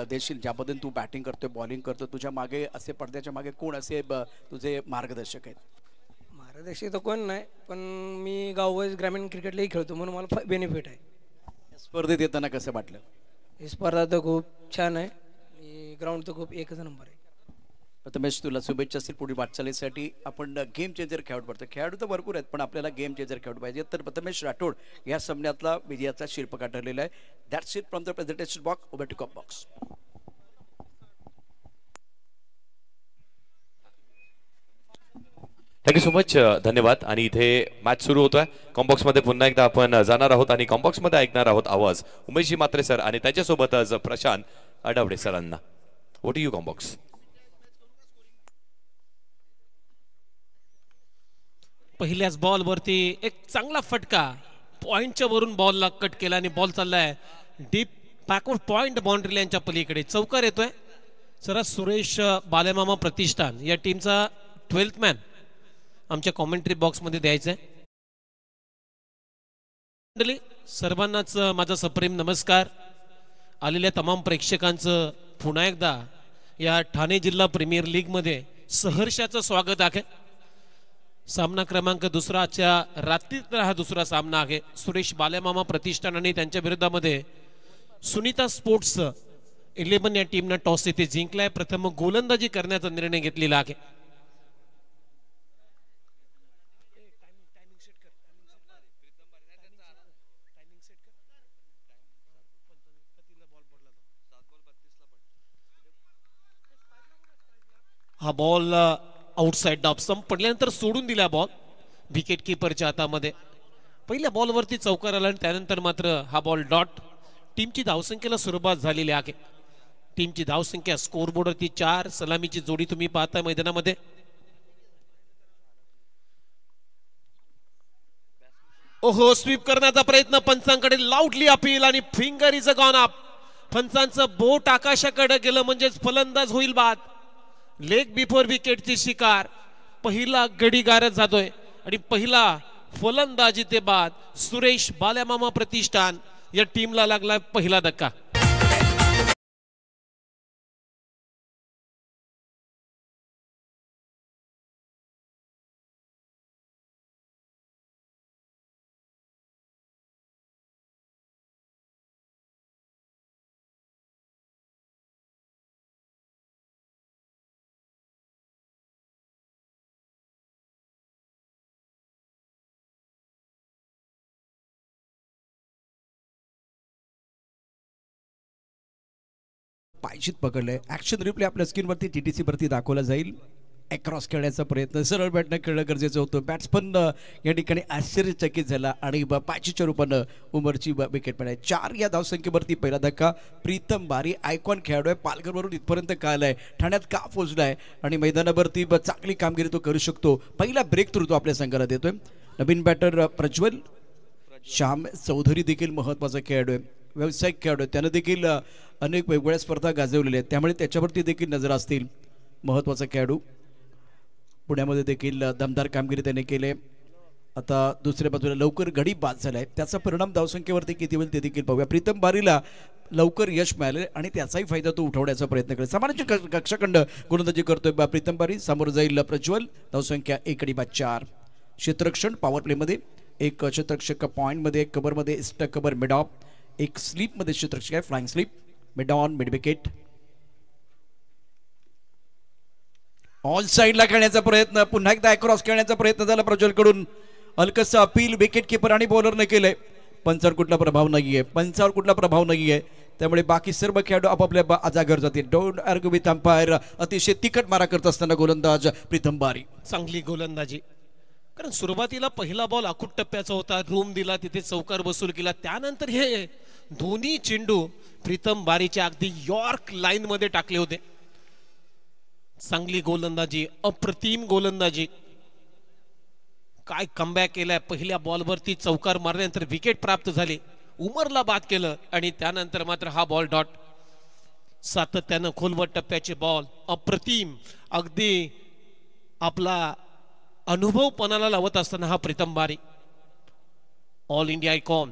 देशील ज्या पद्धतीने तू बॅटिंग करतोय बॉलिंग करतोय तुझ्या मागे असे पडद्याच्या मागे कोण असे तुझे मार्गदर्शक आहेत? मार्गदर्शक तर कोण नाही, पण मी गाववाईज ग्रामीण क्रिकेटलाही खेळतो म्हणून मला बेनिफिट आहे. स्पर्धेत येताना कसं वाटलं? ही स्पर्धा तर खूप छान आहे. ग्राउंड तर खूप एकच नंबर आहे. प्रथमेश तुला शुभेच्छा असतील पुढील वाटचालीसाठी. आपण गेम चेंजर खेळाडू पडतो. खेळाडू तर भरपूर आहेत पण आपल्याला गेम चेंजर खेळाडू पाहिजे. तर प्रथमेश राठोड या सामन्यातला विजयाचा शिल्पकार ठरलेला आहे. That's it from the presentation box. Over to cup box. Thank you so much. धन्यवाद. आणि इथे मॅच सुरू होतोय. कॉम्बॉक्स मध्ये पुन्हा एकदा आपण जाणार आहोत आणि कॉम्बॉक्स मध्ये ऐकणार आहोत आवाज उमेशजी म्हात्रे सर आणि त्याच्यासोबतच प्रशांत अडवडे सरांना. What you combox? पहिल्याच बॉल वरती एक चांगला फटका पॉइंटच्या वरून बॉलला कट केला आणि बॉल चाललाय डीप बॅकवर्ड पॉइंट बाउंड्री लाईनच्या पलीकडे. चौकार येतोय. सर सुरेश बालेमामा प्रतिष्ठान या टीमचा 12th मॅन आमच्या कॉमेंट्री बॉक्स मध्ये द्यायचंय. सर्वांनाच माझा सप्रेम नमस्कार. आलेल्या तमाम प्रेक्षकांचं पुन्हा एकदा या ठाणे जिल्हा प्रीमियर लीग मध्ये सहर्षाचं स्वागत आहे. सामना क्रमांक दुसरा आजच्या रात्रीतला हा दुसरा सामना आहे. सुरेश बालेमामा प्रतिष्ठान आणि त्यांच्या विरोधामध्ये सुनीता स्पोर्ट्स 11 या टीमनं टॉस येथे जिंकलाय. प्रथम गोलंदाजी करण्याचा निर्णय घेतलेला आहे. हा बॉल आउटसाइड ऑफ स्टंप पडल्यानंतर सोडून दिला बॉल विकेट किपरच्या हातामध्ये. पहिल्या बॉलवरती चौकार आला आणि त्यानंतर मात्र हा बॉल डॉट. टीमची धावसंख्येला सुरुवात झालेली आहे. टीमची धावसंख्या स्कोरबोर्डवरती 4. सलामीची जोडी तुम्ही पाहताय मैदानामध्ये. ओहो स्वीप करण्याचा प्रयत्न पंचांकडे लाऊडली अपील आणि फिंगर इज गॉन अप. पंचांचं बोट आकाशाकडे गेलं म्हणजेच फलंदाज होईल बाद. लेग बिफोर विकेटची शिकार. पहिला गडी गारत जातोय आणि पहिला फलंदाजी ते बाद सुरेश बालेमामा प्रतिष्ठान या टीमला लागला पहिला धक्का. पायशीत पकडलंय. ऍक्शन रिप्ले आपल्या स्क्रीनवरती TTC वरती दाखवला जाईल. अक्रॉस खेळण्याचा प्रयत्न सरळ बॅटनं खेळणं गरजेचं होतं. बॅट्समन या ठिकाणी आश्चर्यचकित झाला आणि पायचीच्या रूपानं उमरची विकेट मिळाली. 4 या धावसंख्येवरती पहिला धक्का. प्रीतम बारी आयकॉन खेळाडू आहे. पालघरवरून इथपर्यंत का आलाय, ठाण्यात का पोहोचलाय आणि मैदानावरती चांगली कामगिरी तो करू शकतो. पहिला ब्रेक थ्रू तो आपल्या संघाला देतोय. नवीन बॅटर प्रज्वल श्याम चौधरी देखील महत्त्वाचा खेळाडू आहे. व्यावसायिक खेळाडू त्यानं देखील अनेक वेगवेगळ्या स्पर्धा गाजवलेल्या आहेत त्यामुळे त्याच्यावरती देखील नजर असतील. महत्त्वाचा खेळाडू पुण्यामध्ये देखील दमदार कामगिरी त्याने केले. आता दुसऱ्या बाजूला लवकर गडी बाद झालाय. त्याचा परिणाम धावसंख्येवरती किती होईल ते देखील पाहूया. प्रीतम बारीला लवकर यश मिळाले आणि त्याचाही फायदा तो उठवण्याचा प्रयत्न करेल. सामान्य कक्षाखंड गोलंदाजी करतोय प्रीतम बारी. समोर जाईल प्रज्वल. धावसंख्या 1/4. क्षेत्ररक्षण पॉवर प्लेमध्ये एक क्षेत्ररक्षक पॉइंटमध्ये, एक कव्हरमध्ये, एक्स्ट्रा कव्हर मिड ऑफ, एक स्लीपमध्ये क्षेत्ररक्षक आहे flying sleep, mid on mid wicket. All साइडला खेळण्याचा प्रयत्न, पुन्हा एकदा अक्रॉस खेळण्याचा प्रयत्न झाला प्रज्वलकडून. हलकसं अपील विकेट किपर आणि बॉलरने केलंय. पंचावर कुठला प्रभाव नाहीये. त्यामुळे बाकी सर्व खेळाडू आपापल्या जागेवर जातील. Don't argue with umpire. अतिशय तिखट मारा करत असताना गोलंदाज प्रीतम बारी. चांगली गोलंदाजी. कारण सुरुवातीला पहिला बॉल आखूट टप्प्याचा होता. रूम दिला, तिथे चौकार वसूल केला. त्यानंतर हे दोन्ही चेंडू प्रीतम बारीच्या अगदी यॉर्क लाईन मध्ये टाकले होते. चांगली गोलंदाजी, अप्रतिम गोलंदाजी. काय कमबॅक केलाय. पहिल्या बॉलवरती चौकार मारल्यानंतर विकेट प्राप्त झाली. उमरला बाद केलं आणि त्यानंतर मात्र हा बॉल डॉट. सातत्यानं खोलवर टप्प्याचे बॉल अप्रतिम. अगदी आपला अनुभव पणाला लावत असताना हा प्रीतम बारी. All India icon.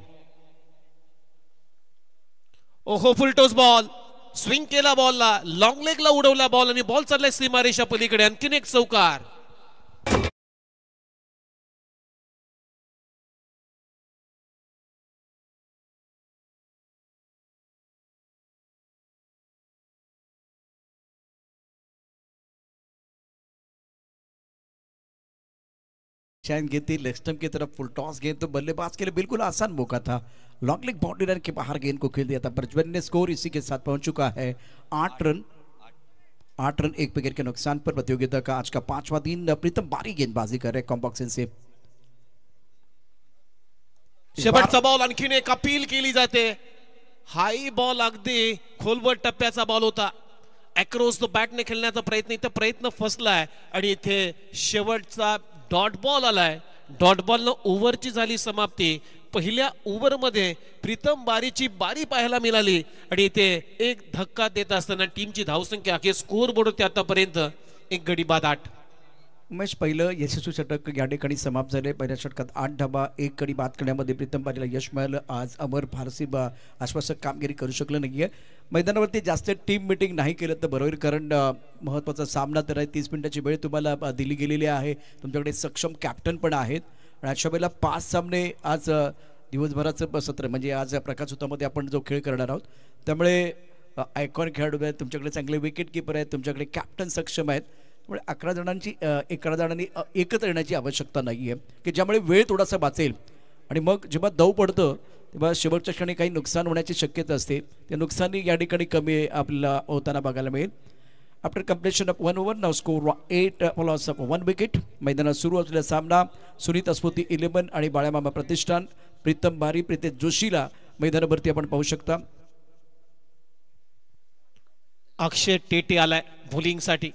ओहो फुलटोस बॉल. स्विंग केला बॉलला, लॉंग लेगला उडवला बॉल आणि बॉल चाललाय सीमारेषा पलीकडे. आणखीन एक चौकार. चैन गेंद लेग स्टंप की तरफ फुल टॉस गेंद तो बल्लेबाज के लिए बिल्कुल आसान मौका था. लॉन्ग लेग बाउंड्री लाइन के बाहर गेंद को खेल दिया था. बर्जमैन ने स्कोर इसी के साथ पहुंच चुका है 8 रन. 8 रन 1 विकेट के नुकसान पर प्रतियोगिता का आज का 5वां दिन. प्रीतम बारी गेंदबाजी कर रहे कॉम्बॉक्स से. शेवटचा बॉल आणखीन एक अपील केली जाते. हाई बॉल अगदी खोलवर टप्प्याचा बॉल होता. अक्रॉस द बॅटने खेळण्याचा प्रयत्न, इथे प्रयत्न फसलाय आणि इथे शेवटचा डॉट बॉल आलाय. डॉट बॉल न ओव्हरची झाली समाप्ती. पहिल्या ओव्हर मध्ये प्रीतम बारीची बारी पाहायला मिळाली आणि इथे एक धक्का देत असताना टीमची धावसंख्या अखेर स्कोर बोर्ड होती आतापर्यंत 1 गडी बाद 8. उमेश पहिलं यशस्वी षटक या ठिकाणी समाप्त झाले. पहिल्या षटकात 8 धावा 1 गडी बाद करण्यामध्ये प्रीतम बारीला यश मिळालं. आज अमर फारसी आश्वासक कामगिरी करू शकलं नाहीये. मैदानावरती जास्त टीम मिटिंग नाही केलं तर बरोबर, कारण महत्त्वाचा सामना तर आहे. 30 मिनिटाची वेळ तुम्हाला दिली गेलेली आहे. तुमच्याकडे सक्षम कॅप्टन पण आहेत आणि अशा वेळेला 5 सामने आज दिवसभराचं सत्र म्हणजे आज प्रकाशोत्सवामध्ये आपण जो खेळ करणार आहोत. त्यामुळे आयकॉन खेळाडू आहेत, तुमच्याकडे चांगले विकेट कीपर आहेत, तुमच्याकडे कॅप्टन सक्षम आहेत. त्यामुळे 11 जणांनी एकत्र येण्याची आवश्यकता नाही आहे की ज्यामुळे वेळ थोडासा वाचेल. आणि मग जेव्हा दव पडतं तेव्हा शेवटच्या क्षणी काही नुकसान होण्याची शक्यता असते. ते नुकसानी या ठिकाणी कमी आपल्याला होताना बघायला मिळेल. After completion of 1 over now score 8 loss of 1 wicket. मैदानात सुरू असलेला सामना सुनीता स्फूर्ती 11 आणि बाळामामा प्रतिष्ठान. प्रीतम बारी प्रीतेश जोशीला मैदानावरती आपण पाहू शकता. अक्षय टेटे आलाय बॉलिंग साठी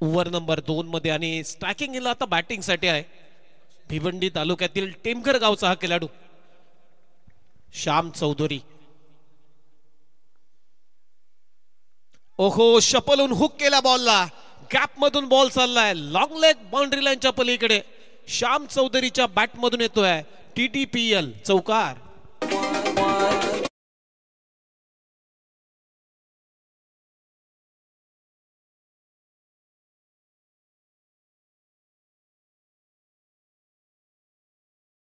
ओव्हर नंबर 2 मध्ये आणि स्ट्रायकिंगला आता बॅटिंग साठी आहे. भिवंडी तालुक्यातील टेमघर गावचा हा खेळाडू श्याम चौधरी. ओहो, शपलून हुक केला बॉलला. गॅप मधून बॉल चाललाय लॉंग लेग बाउंड्री लाईनच्या पलीकडे. श्याम चौधरीच्या बॅट मधून येतोय TTPL चौकार.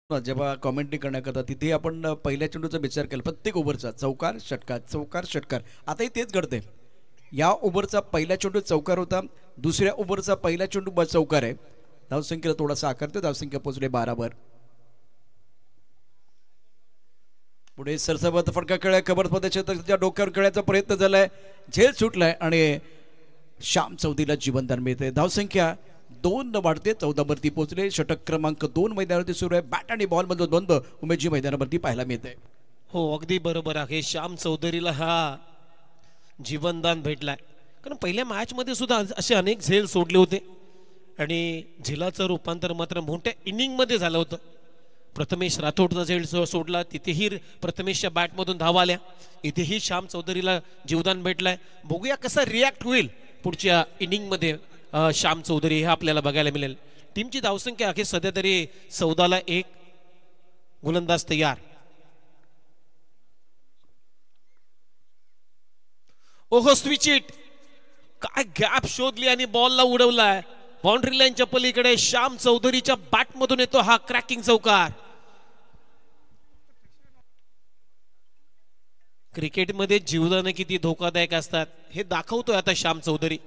जेव्हा कॉमेंट्री करण्याकरता तिथे आपण पहिल्या चेंडूचा विचार केला. प्रत्येक ओव्हरचा चौकार षटकार चौकार षटकार. आताही तेच घडते. या ओव्हरचा पहिला चेंडू चौकार होता, दुसऱ्या ओव्हरचा पहिला चेंडू चौकार आहे. धावसंख्येला थोडासा आकारतो. धावसंख्या पोहोचले 12 वर. पुढे सरसबत फटका खेळाय कबरमध्ये क्षेत्राच्या डोक्यावर खेळायचा प्रयत्न झालाय. झेल सुटलाय आणि श्याम चौधरीला जीवनदान मिळते. धावसंख्या 2 वाढते. 14 वरती पोहोचले. षटक क्रमांक 2 मैदानावरती सुरू आहे. बॅट आणि बॉल मध्ये द्वंद्व उमेशजी मैदानावरती पाहायला मिळते. हो, अगदी बरोबर आहे. श्याम चौधरीला हा जीवनदान भेटलाय, कारण पहिल्या मॅच मध्ये सुद्धा असे अनेक झेल सोडले होते आणि झेलाचं रूपांतर मात्र मोठ्या इनिंग मध्ये झालं होतं. प्रथमेश राठोडचा झेल सोडला, तिथेही प्रथमेशच्या बॅट मधून धावा आल्या. इथेही श्याम चौधरीला जीवदान भेटलाय. बघूया कसा रिॲक्ट होईल पुढच्या इनिंग मध्ये श्याम चौधरी हे आपल्याला बघायला मिळेल. टीमची धावसंख्या अखेर सध्या तरी 14ला 1. गोलंदाज तयार. ओहो, स्विच इट. काय गॅप शोधली आणि बॉलला उडवलाय बाउंड्री लाईनच्या पलीकडे. श्याम चौधरीच्या बॅट मधून येतो हा क्रॅकिंग चौकार. क्रिकेटमध्ये जीवदान किती धोकादायक असतात हे दाखवतोय आता श्याम चौधरी.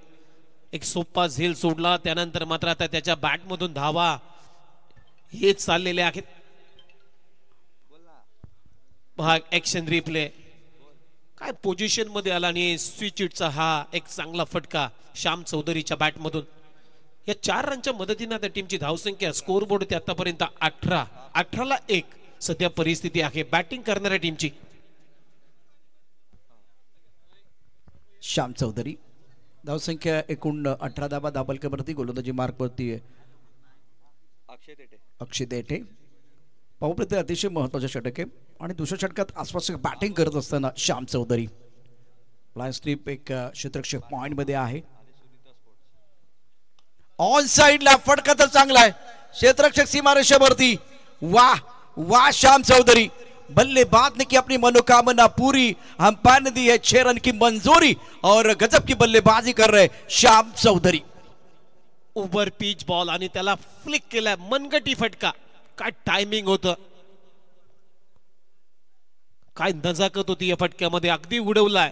एक सोपा झेल सोडला, त्यानंतर मात्र आता त्याच्या बॅट मधून धावा हेच चाललेले आहेत. Action replay. काय पोझिशन मध्ये आला आणि स्विच इटचा हा एक चांगला फटका श्याम चौधरीच्या बॅट मधून. या 4 रनच्या मदतीने त्या टीमची धावसंख्या स्कोर बोर्ड ते आतापर्यंत 18ला 1 सध्या परिस्थिती आहे बॅटिंग करणाऱ्या टीमची. श्याम चौधरी धावसंख्या एकूण 18 धावा. दाबलकेवरती गोलंदाजी मार्क वरती अक्षय टेटे. पाहुप्रती अतिशय महत्वाचे षटक आहे आणि दुसऱ्या षटकात आसपास बॅटिंग करत असताना श्याम चौधरी लाईन स्ट्रीप एक क्षेत्ररक्षक पॉइंट मध्ये आहे. ऑन साइडला फटका तर चांगला आहे. क्षेत्ररक्षक सीमारेषेवरती. वाह वाह श्याम चौधरी. बल्लेबाज ने की अपनी मनोकामना पूरी, अंपायर ने दी है 6 रन की मंजूरी और गजब की बल्लेबाजी कर रहे Shyam Chaudhary. Over pitch ball आणि त्याला फ्लिक केलाय, मनगटी फटका, काय टायमिंग होतं, काय नजाकत होती या फटक्यामध्ये, अगदी उडवलाय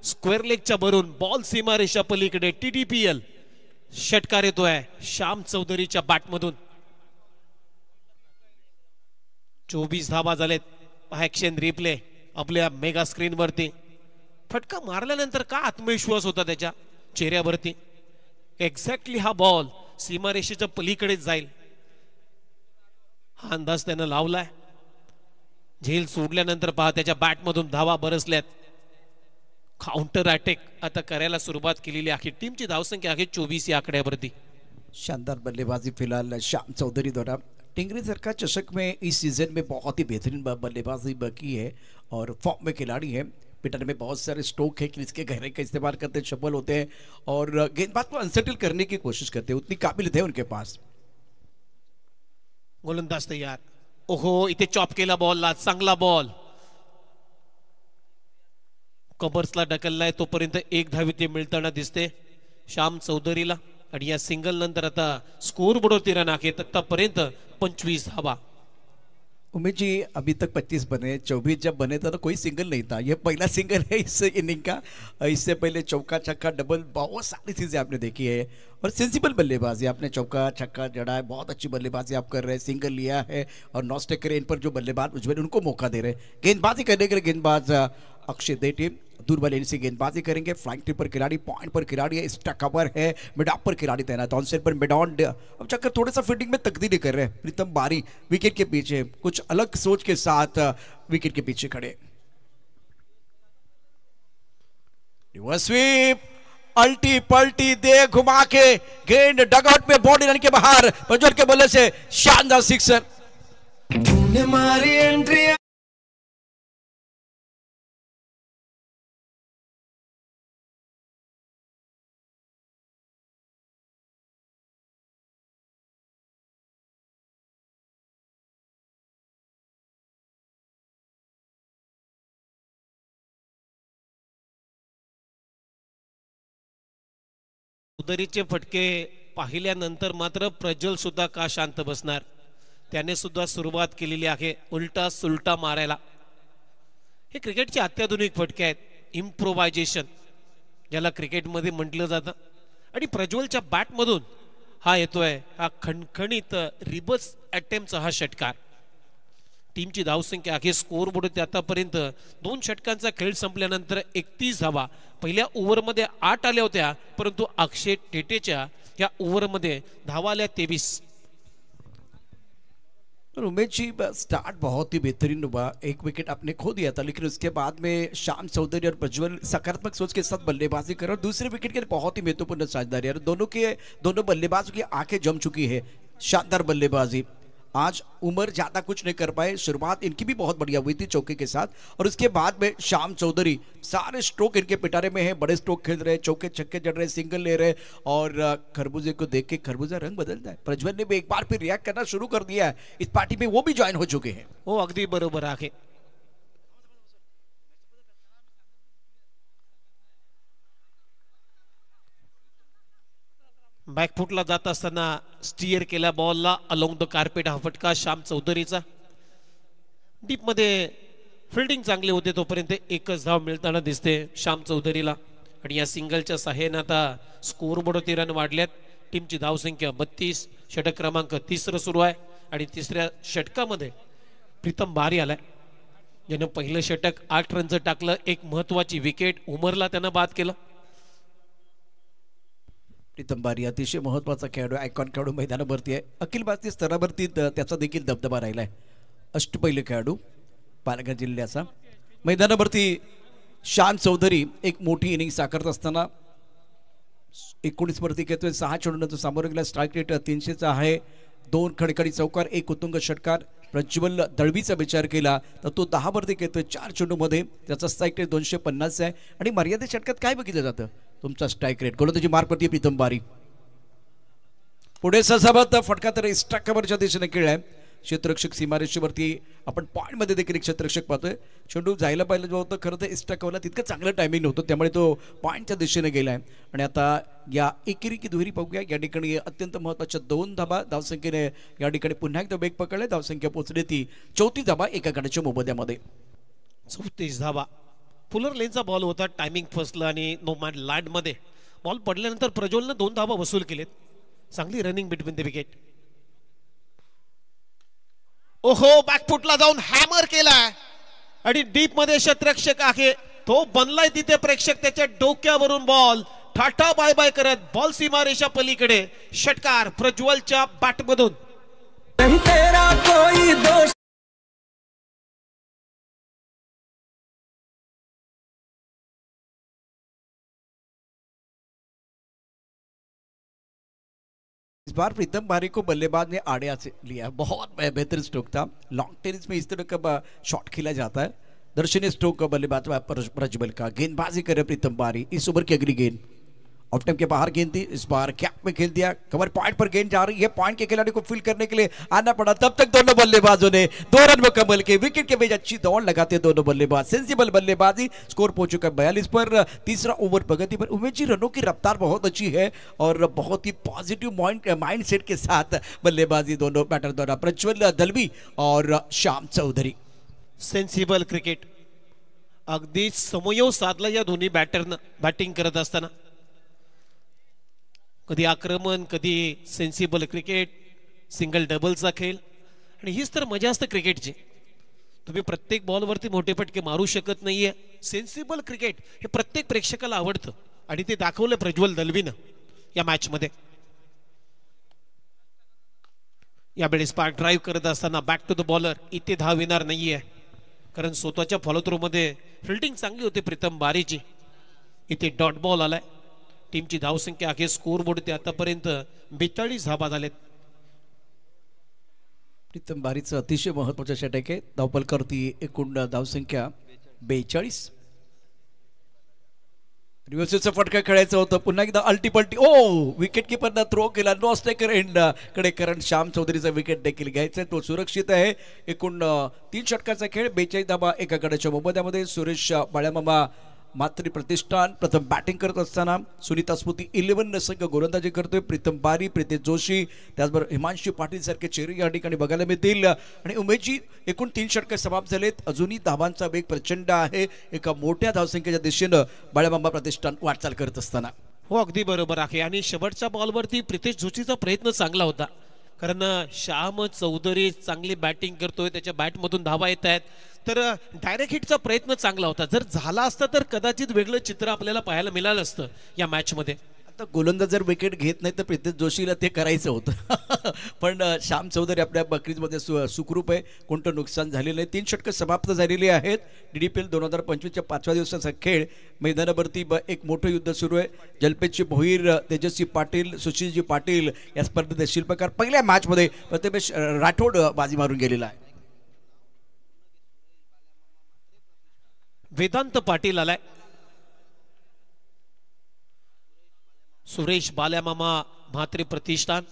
स्क्वेअर लेगच्या भरून, बॉल सीमारेषा पलीकडे, TTPL षटकार येतोय श्याम चौधरीच्या बॅटमधून। 24 धावा झालेत, ऍक्शन रिप्ले आपल्या मेगा स्क्रीन वरती। फटका मारल्यानंतर का आत्मविश्वास होता त्याच्या चेहऱ्यावरती, एक्झॅक्टली हा बॉल सीमारेषेच्या पलीकडे जाईल हा अंदाज त्यानं लावलाय। झेल सोडल्यानंतर पहा त्याच्या बॅटमधून धावा बरसल्यात, काउंटर अटॅक आता करायला सुरुवात केलेली आहे। टीमची धावसंख्या आहे 24 या आकड्यावरती। शानदार बल्लेबाजी फिलहाल श्याम चौधरी द्वारा। टिंगरी सरकार चषक में इस सीजन में बहुत ही बेहतरीन बल्लेबाजी की है और फॉर्म में खिलाड़ी है। पिटाने में बहुत सारे स्ट्रोक है कि इसके गहरे का इस्तेमाल करते हैं, सफल होते हैं और गेंदबाज को अनसेटल करने की कोशिश करते हैं, उतनी काबिलियत है उनके पास। गोलंदाज तयार, ओहो इथे चॉप केला बॉलला, चांगला बॉल कबर्सला ढकललाय, तोपर्यंत एक धाव ते मिळताना दिसते श्याम चौधरीला आणि या सिंगल नंतर आता स्कोर बोर्डवरती रन आहेत आतापर्यंत 25 धावा। उमेश जी अभी तक 25 बने, 24 जब बने था तो कोई सिंगल नहीं था, ये पहला सिंगल है इस इनिंग का। इससे पहले चौका छक्का डबल बहुत सारी चीजें आपने देखी है और सेंसिबल बल्लेबाजी, आपने चौका छक्का जड़ा है, बहुत अच्छी बल्लेबाजी आप कर रहे हैं, सिंगल लिया है और नॉस्टेक करे, इन पर जो बल्लेबाज उज्जवल उनको मौका दे रहे हैं। गेंदबाजी करने के लिए गेंदबाज अक्षय देटी दूर वाले से गेंदबाजी करेंगे। फ्लाइंग टिप पर खिलाड़ी, पॉइंट पर खिलाड़ी है, स्टक कवर है, मिड ऑफ पर खिलाड़ी तैनात, on side per mid on. अब चक्कर थोड़ा सा फील्डिंग में तब्दीली कर रहे हैं प्रीतम बारी, विकेट के पीछे कुछ अलग सोच के साथ विकेट के पीछे खड़े। रिवर्स स्वीप, अल्टी पल्टी दे घुमा के गेंद डगआउट में, बॉडी रन के बाहर, प्रज्वल के बल्ले से शानदार सिक्सर। तूने मारी एंट्री चौधरीचे फटके पाहिल्यानंतर मात्र प्रज्वल सुद्धा का शांत बसणार, त्याने सुद्धा सुरुवात केलेली आहे उलटा सुलटा मारायला। हे क्रिकेटचे अत्याधुनिक फटके आहेत, इम्प्रोवायझेशन ज्याला क्रिकेटमध्ये म्हटलं जातं आणि प्रज्वलच्या बॅटमधून हा येतोय, हा खणखणीत रिवर्स अटेम्प्टचा हा षटकार। टीमची धावसंख्या आहे स्कोर बोर्ड आतापर्यंत 2 षटकांचा खेळ संपल्यानंतर 31 धावा। पहिल्या ओव्हरमध्ये 8 आल्या होत्या, परंतु अक्षय टेटेच्या या ओव्हरमध्ये धावा आल्या 23। उमेश जी स्टार्ट बहुत ही बेहतरीन हुआ, एक विकेट आपने खो दिया था, लेकिन उसके बाद में श्याम चौधरी और प्रज्वल सकारात्मक सोच के साथ बल्लेबाजी कर और दूसरे विकेट के लिए बहुत ही महत्वपूर्ण साझेदारी है। दोनों बल्लेबाजों की आंखें जम चुकी है, शानदार बल्लेबाजी। आज उमर ज्यादा कुछ नहीं कर पाए, शुरुआत इनकी भी बहुत बढ़िया हुई थी चौके के साथ और उसके बाद में श्याम चौधरी सारे स्ट्रोक इनके पिटारे में है, बड़े स्ट्रोक खेल रहे हैं, चौके छक्के जड़ रहे, सिंगल ले रहे और खरबूजे को देख के खरबूजा रंग बदलता है। प्रज्वल ने भी एक बार फिर रिएक्ट करना शुरू कर दिया है, इस पार्टी में वो भी ज्वाइन हो चुके हैं। हो अगदी बरोबर आहे। बॅकफुटला जात असताना स्टीयर केल्या बॉलला अलोंग द कार्पेट हा फटका श्याम चौधरीचा। डीप मध्ये फिल्डिंग चांगली होते, तोपर्यंत एकच धाव मिळताना दिसते श्याम चौधरीला आणि या सिंगलच्या सहाय्याने आता स्कोर बोर्डवरती रन वाढल्यात। टीमची धावसंख्या 32, षटक क्रमांक 3 सुरू आहे आणि तिसऱ्या षटकामध्ये प्रीतम बारी आलाय, ज्याने पहिलं षटक 8 रनचं टाकलं, एक महत्वाची विकेट उमरला त्यानं बाद केलं। प्रीतम बारी अतिशय महत्वाचा खेळाडू, आयकॉन खेळाडू मैदानावरती आहे, अखिल भारतीय स्तरावरती त्याचा देखील दबदबा राहिलाय। अष्टपैलू खेळाडू पालघर जिल्ह्याचा, मैदानावरती श्याम चौधरी एक मोठी इनिंग साकारत असताना 19 वरती घेतोय, 6 चेंडूंना सामोरं गेला, स्ट्राईक रेट 300चा आहे, 2 खडखडी चौकार, 1 उत्तुंग षटकार। प्रज्वल दळवीचा विचार केला तर तो 10 वरती घेतोय, 4 चेंडूमध्ये त्याचा स्ट्राईक रेट 250 आहे आणि मर्यादित षटकात काय बघितलं जातं तुमचा स्ट्राईक रेट। गोलंदाजी मार पडते प्रीतम बारी, पुढे सजावत फटका तर स्ट्राईक कव्हरच्या दिशेने खेळलाय, क्षेत्ररक्षक सीमारेषेवरती आपण पॉईंटमध्ये देखील एक क्षेत्ररक्षक पाहतोय. चेंडू जायला पाहिलं जो होतं खरं तर इस्टाकवला तितकं चांगलं टायमिंग नव्हतं त्यामुळे तो पॉईंटच्या दिशेने गेलाय. आणि आता या एकेरी की दुहेरी पाहूया. या ठिकाणी अत्यंत महत्त्वाच्या 2 धाबा धावसंख्येने या ठिकाणी पुन्हा एकदा वेग पकडले. धावसंख्या पोहोचली ती 34 धाबा एका गडाच्या मोबदल्यामध्ये. 34 धाबा. फुलर लेनचा बॉल होता, टायमिंग फसलं आणि नो मॅन लँड मध्ये बॉल पडल्यानंतर प्रज्वलनं 2 धाबा वसूल केलेत. चांगली रनिंग बिटवीन द विकेट. ओहो, बॅकफुटला जाऊन हॅमर केलाय आणि डीप मध्ये क्षेत्ररक्षक आहे तो बनलाय तिथे. प्रेक्षक त्याच्या डोक्यावरून बॉल टाटा बाय बाय करत बॉल सीमारेषा पलीकडे. षटकार प्रज्वलच्या बॅटमधून. इस बार प्रीतम बारी को बल्लेबाज ने आड़े से लिया. बहुत बेहतरीन स्ट्रोक था. लॉन्ग टेनिस में इस तरह का शॉट खेला जाता है. दर्शनीय स्ट्रोक बल्लेबाज प्रज्वल का. गेंदबाजी करे प्रीतम बारी. इस ओवर की अगली गेंद ऑफ टाइम के बाहर गेंद थी. इस बार कैप में खेल दिया. कवर पॉइंट पर गेंद जा रही है. पॉइंट के खिलाड़ी को फील करने के लिए आना पड़ा. तब तक दोनों बल्लेबाजों ने 2 रन मुकम्मल किए. विकेट के बीच अच्छी दौड़ लगाते दोनों बल्लेबाज. सेंसिबल बल्लेबाजी. स्कोर पहुंच चुका है 42 पर. तीसरा ओवर प्रगति पर. उमेश जी, रनों की रफ्तार बहुत अच्छी है और बहुत ही पॉजिटिव माइंड सेट के साथ बल्लेबाजी दोनों बैटर द्वारा. प्रज्वल दलवी और श्याम चौधरी. Sensible cricket. अगदी समयोग साधला या दोन्ही बॅटरनं बॅटिंग करत असताना. कधी आक्रमण, कधी सेन्सिबल क्रिकेट, सिंगल डबलचा खेळ. आणि हीच तर मजा असते क्रिकेटची. तुम्ही प्रत्येक बॉलवरती मोठे फटके मारू शकत नाहीये. सेन्सिबल क्रिकेट हे प्रत्येक प्रेक्षकाला आवडतं आणि ते दाखवलं प्रज्वल दलवीनं या मॅच मध्ये. यावेळी स्पार्क ड्राईव्ह करत असताना बॅक टू द बॉलर. इथे धाव येणार नाहीये कारण स्वतःच्या फॉलो थ्रो मध्ये फिल्डिंग चांगली होती प्रीतम बारीची. इथे डॉट बॉल आलाय. टीमची धावसंख्या आहे स्कोर बोर्ड आतापर्यंत 42 धाबा झालेत. प्रीतम बारीचं अतिशय महत्वाचं षटक आहे. धावपलकावरती एकूण धावसंख्या 42. रिव्हर्सचा फटका खेळायचा होतं. पुन्हा एकदा अल्टीपल्टी. विकेट किपरनं थ्रो केला. नो स्ट्रायकर एंड कडे कारण श्याम चौधरीचा विकेट देखील घ्यायचा. तो सुरक्षित आहे. एकूण 3 षटकाचा खेळ 42 धाबा एका गडाच्या मोबदल्यामध्ये. सुरेश बाळ्यामामा मात्री प्रतिष्ठान प्रथम बॅटिंग करत असताना. सुनीता स्मृती 11 संघ गोलंदाजी करतोय. प्रीतम बारी, प्रीतेश जोशी, त्याचबरोबर हिमांशू पाटील सारखे चेहरे या ठिकाणी बघायला मिळतील. आणि उमेशजी, एकूण 3 षटके समाप्त झालेत. अजूनही धावांचा वेग प्रचंड आहे. एका मोठ्या धावसंख्येच्या दिशेनं बाळामामा प्रतिष्ठान वाटचाल करत असताना. हो, अगदी बरोबर आहे. आणि शेवटच्या बॉलवरती प्रीतेश जोशीचा प्रयत्न चांगला होता कारण श्याम चौधरी चांगली बॅटिंग करतोय. त्याच्या बॅटमधून धावा येत आहेत. तर डायरेक्ट हिटचा प्रयत्न चांगला होता. जर झाला असता तर कदाचित वेगळं चित्र आपल्याला पाहायला मिळालं असतं या मॅच मध्ये. आता गोलंदाज जर विकेट घेत नाही तर प्रीतेश जोशीला ते करायचं होतं. पण श्याम चौधरी आपल्या बकरीजमध्ये सुखरूप आहे. कोणतं नुकसान झालेलं नाही. 3 षटकं समाप्त झालेली आहेत. DDPL 2025च्या 5व्या दिवसाचा खेळ. मैदानावरती एक मोठं युद्ध सुरू आहे. जलपेची भोईर, तेजस्वी पाटील, सुशीलजी पाटील या स्पर्धेचे शिल्पकार. पहिल्या मॅचमध्ये प्रतिमेश राठोड बाजी मारून गेलेला आहे. वेदांत पाटील आलाय. सुरेश बाल्यामामा म्हात्रे प्रतिष्ठान.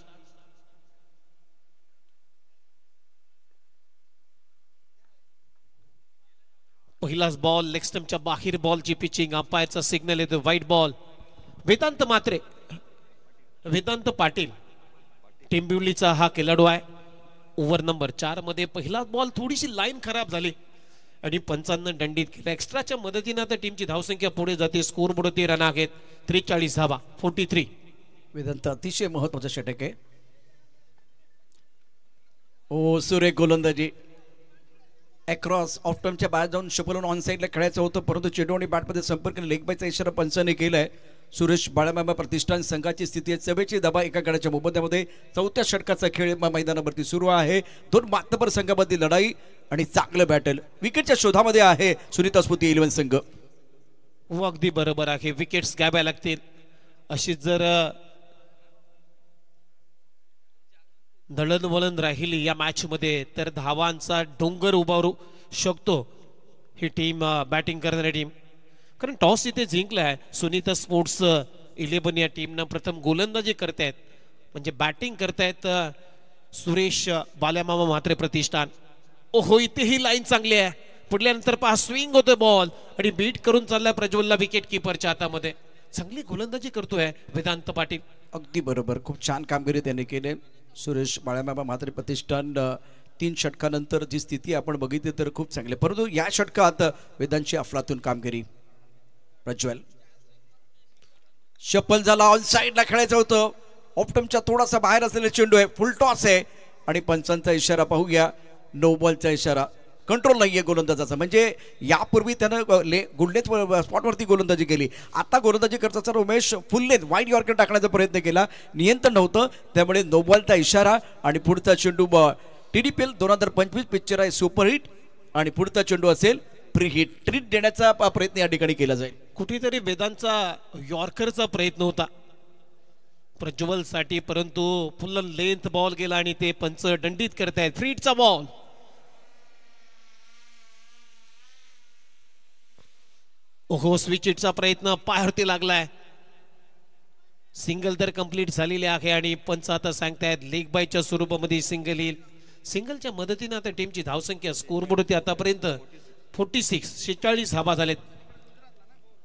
पहिलाच बॉल लेग स्टंपच्या बाहेर. बॉलची पिचिंग. अंपायरचा सिग्नल येतो व्हाईट बॉल. वेदांत मात्रे, वेदांत पाटील टेंबिवलीचा हा खेळाडू आहे. ओव्हर नंबर 4 मध्ये पहिला बॉल थोडीशी लाईन खराब झाली आणि पंचांना दंडित केलं. एक्स्ट्राच्या मदतीने आता टीमची धावसंख्या पुढे जाते. स्कोर बोर्ड 13 रन आहेत. 43 धावा 43. वेदांत अतिशय महत्वाचं षटक आहे. सुरेख गोलंदाजी. अक्रॉस ऑफ टर्मच्या बाहेर जाऊन शपलून ऑन साईडला खेळायचं होतं परंतु चेंडू आणि बॅटमध्ये संपर्क लेग बायचा इशारा पंचाने केलाय. सुरेश बाळामामा प्रतिष्ठान संघाची स्थिती आहे 44 धाबा एका गडाच्या मोबदल्यामध्ये. 4थ्या षटकाचा खेळ मैदानावरती सुरू आहे. 2 मातबर संघामधली लढाई आणि चांगलं बॅटल. विकेटच्या शोधामध्ये आहे सुनीता स्मृती 11 संघ. हो, अगदी बरोबर आहे. विकेट्स घ्याव्या लागतील. अशी जर दळणवळण राहिली या मॅच मध्ये तर धावांचा डोंगर उभारू शकतो ही टीम, बॅटिंग करणारी टीम. कारण टॉस इथे जिंकलाय. सुनीता स्पोर्ट्स 11 या टीमनं प्रथम गोलंदाजी करतायत म्हणजे बॅटिंग करतायत. सुरेश बाल्यामामा म्हात्रे प्रतिष्ठान. ओहो, इथेही लाईन चांगली आहे. पुढल्यानंतर पहा स्विंग होतोय बॉल आणि बीट करून चाललाय प्रज्वलला विकेट किपरच्या हातामध्ये. चांगली गोलंदाजी करतोय वेदांत पाटील. अगदी बरोबर, खूप छान कामगिरी त्यांनी केले. सुरेश बाळामामा म्हात्रे प्रतिष्ठान 3 षटकानंतर जी स्थिती आपण बघितली तर खूप चांगली, परंतु या षटकात वेदांची अफलातून कामगिरी. प्रज्वल शफल झाला, ऑन साइडला खेळायचं होतं. ऑप्टमच्या थोडासा बाहेर असलेला चेंडू आहे, फुल टॉस आहे आणि पंचांचा इशारा पाहूया. नो बॉलचा इशारा. कंट्रोल नाहीये गोलंदाजाचा, म्हणजे यापूर्वी त्यानं गुडलेच स्पॉटवरती गोलंदाजी केली. आता गोलंदाजी करताना उमेश फुल लेंथ वाईड यॉर्कर टाकण्याचा प्रयत्न केला, नियंत्रण नव्हतं, त्यामुळे नो बॉलचा इशारा. आणि पुढचा चेंडू TDPL 2025 पिक्चर आहे सुपरहिट आणि पुढचा चेंडू असेल प्रीहिट. ट्रीट देण्याचा प्रयत्न या ठिकाणी केला जाईल. कुठेतरी वेदांचा यॉर्करचा प्रयत्न होता प्रज्वल साठी, परंतु फुल लेंथ बॉल गेला आणि ते पंच दंडित करतायत. फ्रीटचा बॉल. ओहो, स्विच हिटचा प्रयत्न पायावरती लागलाय. सिंगल तर कंप्लीट झालेली आहे आणि पंच आता सांगतायत लेग बायच्या स्वरूपामध्ये सिंगल येईल. सिंगलच्या मदतीने आता टीमची धावसंख्या स्कोरबोर्ड होती आतापर्यंत 46 धावा झालेत.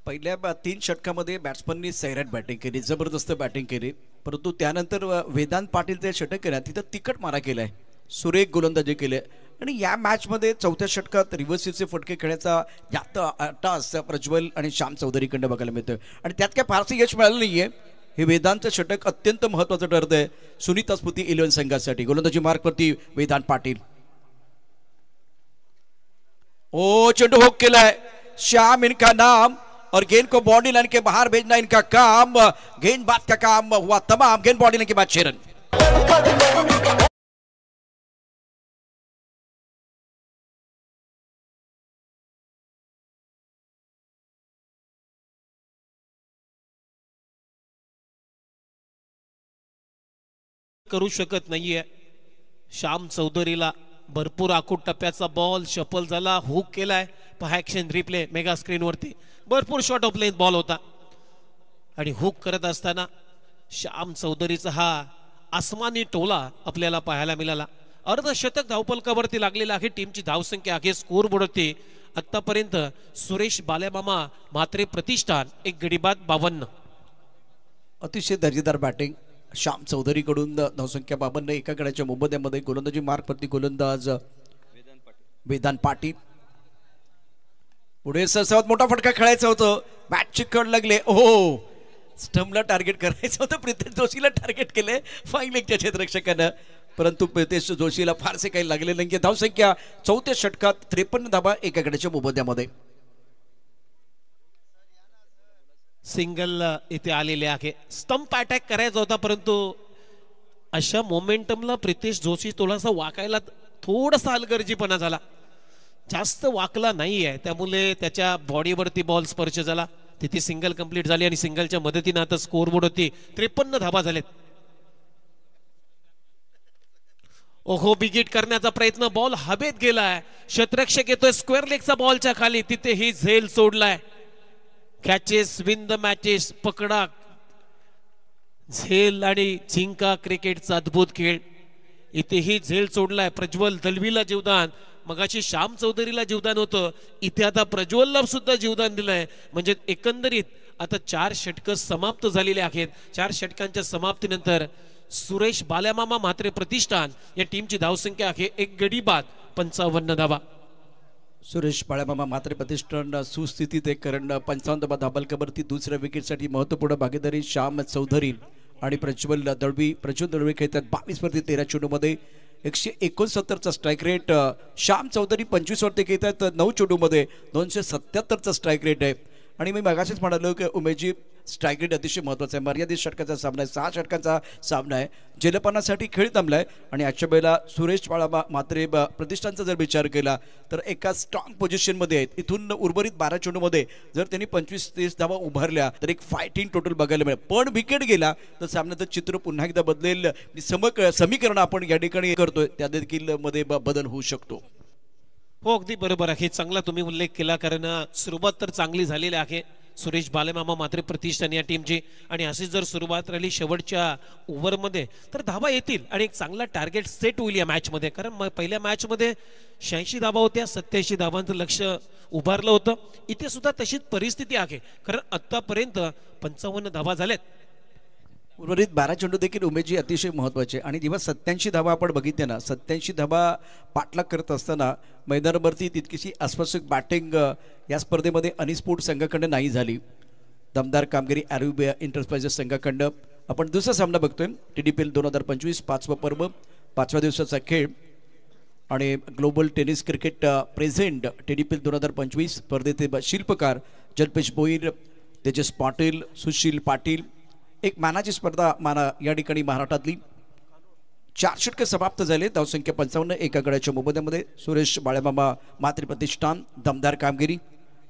पहिल्या 3 षटकामध्ये बॅट्समननी सैराट बॅटिंग केली, जबरदस्त बॅटिंग केली, परंतु त्यानंतर वेदांत पाटील जे षटक केलं तिथं तिकट मारा केलाय, सुरेख गोलंदाजी केले. आणि या मॅचमध्ये 4थ्या षटकात रिव्हर्सिवचे फटके खेळण्याचा जास्त टास प्रज्वल आणि श्याम चौधरीकडनं बघायला मिळतोय आणि त्यात काय फारसं यश मिळालं नाहीये. हे वेदांत षटक अत्यंत महत्वाचं ठरतंय सुनीता स्फूर्ती 11 संघासाठी. गोलंदाजी मार्कवरती वेदांत पाटील. ओ, चेंडू होक केलाय. श्याम इनका नाम और गेंद को बॉडी लाइन के बाहर भेजना इनका काम. गेंदबाज का काम हुआ तमाम. गेंद बॉडी लाइन के बाद 6 रन. करू शकत नाहीये. श्याम चौधरीला भरपूर आखूड टप्प्याचा बॉल शफल झाला, हुक केलाय. पहा ऍक्शन रिप्ले मेगा स्क्रीन वरती. भरपूर शॉट ऑफ लेंथ बॉल होता आणि हुक करत असताना श्याम चौधरीचा हा आसमानी टोला आपल्याला पाहायला मिळाला. अर्धशतक धावफलकावरती लागलेला आहे. टीमची धावसंख्या आहे स्कोर बोर्डवरती आतापर्यंत सुरेश बाल्यामामा म्हात्रे प्रतिष्ठान 1 गडी बाद 52. अतिशय दर्जेदार बॅटिंग श्याम चौधरीकडून. धावसंख्या 52. एका गड्याच्या मोबदल्यामध्ये गोलंदाजी मार्कवरती गोलंदाज वेदांत पाटील. पुढे सर्वात मोठा फटका खेळायचा होतं, बॅटची कड लागले. ओहो, स्टंपला टार्गेट करायचं होतं, प्रितेश जोशीला टार्गेट केले फाईन लेगच्या क्षेत्ररक्षकानं, परंतु प्रितेश जोशीला फारसे काही लागले नाही. धावसंख्या 4थ्या षटकात 53 धावा एका गड्याच्या मोबदल्यामध्ये. सिंगल इथे आलेले आहे. स्टंप अटॅक करायचा होता, परंतु अशा मोमेंटमला प्रितेश जोशी थोडासा वाकायला थोडासा हलगर्जीपणा झाला, जास्त वाकला नाहीये, त्यामुळे त्याच्या बॉडीवरती बॉल स्पर्श झाला. तिथे सिंगल कंप्लीट झाली आणि सिंगलच्या मदतीने आता स्कोर बोर्ड होती 53 धावा झालेत. ओहो, बिगिट करण्याचा प्रयत्न, बॉल हवेत गेलाय. क्षेत्ररक्षक येतोय स्क्वेअर लेगचा बॉलच्या खाली, तिथे ही झेल सोडलाय. कॅचेस विन द मॅचेस, पकडा झेल आणि जिंका क्रिकेटचा अद्भुत खेळ. इथेही झेल सोडलाय. प्रज्वल दलवीला जीवदान, मगाशी श्याम चौधरीला जीवदान होतं, इथे आता प्रज्वलला सुद्धा जीवदान दिलंय. म्हणजे एकंदरीत आता 4 षटकं समाप्त झालेले आहेत. 4 षटकांच्या समाप्तीनंतर सुरेश बाल्यामामा म्हात्रे प्रतिष्ठान या टीमची धावसंख्या आहे 1 गडी बाद 55 धावा. सुरेश बाळामामा म्हात्रे प्रतिष्ठान सुस्थितीत आहे, कारण 55 धाबलकावरती दुसऱ्या विकेटसाठी महत्वपूर्ण भागीदारी श्याम चौधरी आणि प्रज्वल दळवी खेळतात. 22 वरती 13 चेंडूमध्ये 169चा स्ट्राईक रेट. श्याम चौधरी 25 वरती खेळतात 9 चेंडूमध्ये 277चा स्ट्राईक रेट आहे. आणि मी मगाशीच म्हणालो की उमेशजी स्ट्राईक रेट अतिशय महत्त्वाचा आहे. मर्यादित षटकाचा सामना आहे, 6 षटकांचा सामना आहे, जलपानासाठी खेळ थांबलाय. आणि आजच्या वेळेला सुरेश बाळामा म्हात्रे प्रतिष्ठानचा जर विचार केला तर एका स्ट्रॉंग पोझिशनमध्ये आहेत. इथून उर्वरित 12 चेंडूमध्ये जर त्यांनी 25-30 धावा उभारल्या तर एक फायटिंग टोटल बघायला मिळेल. पण विकेट गेला तर सामन्याचं चित्र पुन्हा एकदा बदलेल. समीकरण आपण या ठिकाणी करतोय त्या देखील मध्ये बदल होऊ शकतो. हो, अगदी बरोबर आहे. चांगला तुम्ही उल्लेख केला, कारण सुरुवात तर चांगली झालेली आहे. सुरेश बालेमामा मात्र प्रतिष्ठान या टीमची. आणि अशी जर सुरुवात राहिली शेवटच्या ओव्हरमध्ये तर धावा येतील आणि एक चांगला टार्गेट सेट होईल या मॅचमध्ये. कारण पहिल्या मॅचमध्ये 86 धावा होत्या, 87 धावांचं लक्ष उभारलं होतं. इथे सुद्धा तशीच परिस्थिती आहे, कारण आतापर्यंत 55 धावा झाल्यात. उर्वरित 12 चेंडू देखील उमेशजी अतिशय महत्त्वाचे. आणि जेव्हा 87 धावा आपण बघितले ना, 87 धावा पाठलाग करत असताना मैदानावरती तितकीशी आश्वासक बॅटिंग या स्पर्धेमध्ये अनिस्फूट संघाकडं नाही झाली. दमदार कामगिरी अरेबिया एंटरप्राइजेस संघाकडं. आपण दुसरा सामना बघतोय TDPL 2025 5वं पर्व, 5व्या दिवसाचा खेळ. आणि global tennis cricket present TDPL 2025 स्पर्धेचे शिल्पकार जल्पेश भोईर, तेजस पाटील, सुशील पाटील. एक मानाची स्पर्धा या ठिकाणी महाराष्ट्रातली. 4 षटके समाप्त झाले. धावसंख्या 55, एका गड्याच्या मोबदल्यामध्ये सुरेश बाळेमामा मातृ प्रतिष्ठान. दमदार कामगिरी,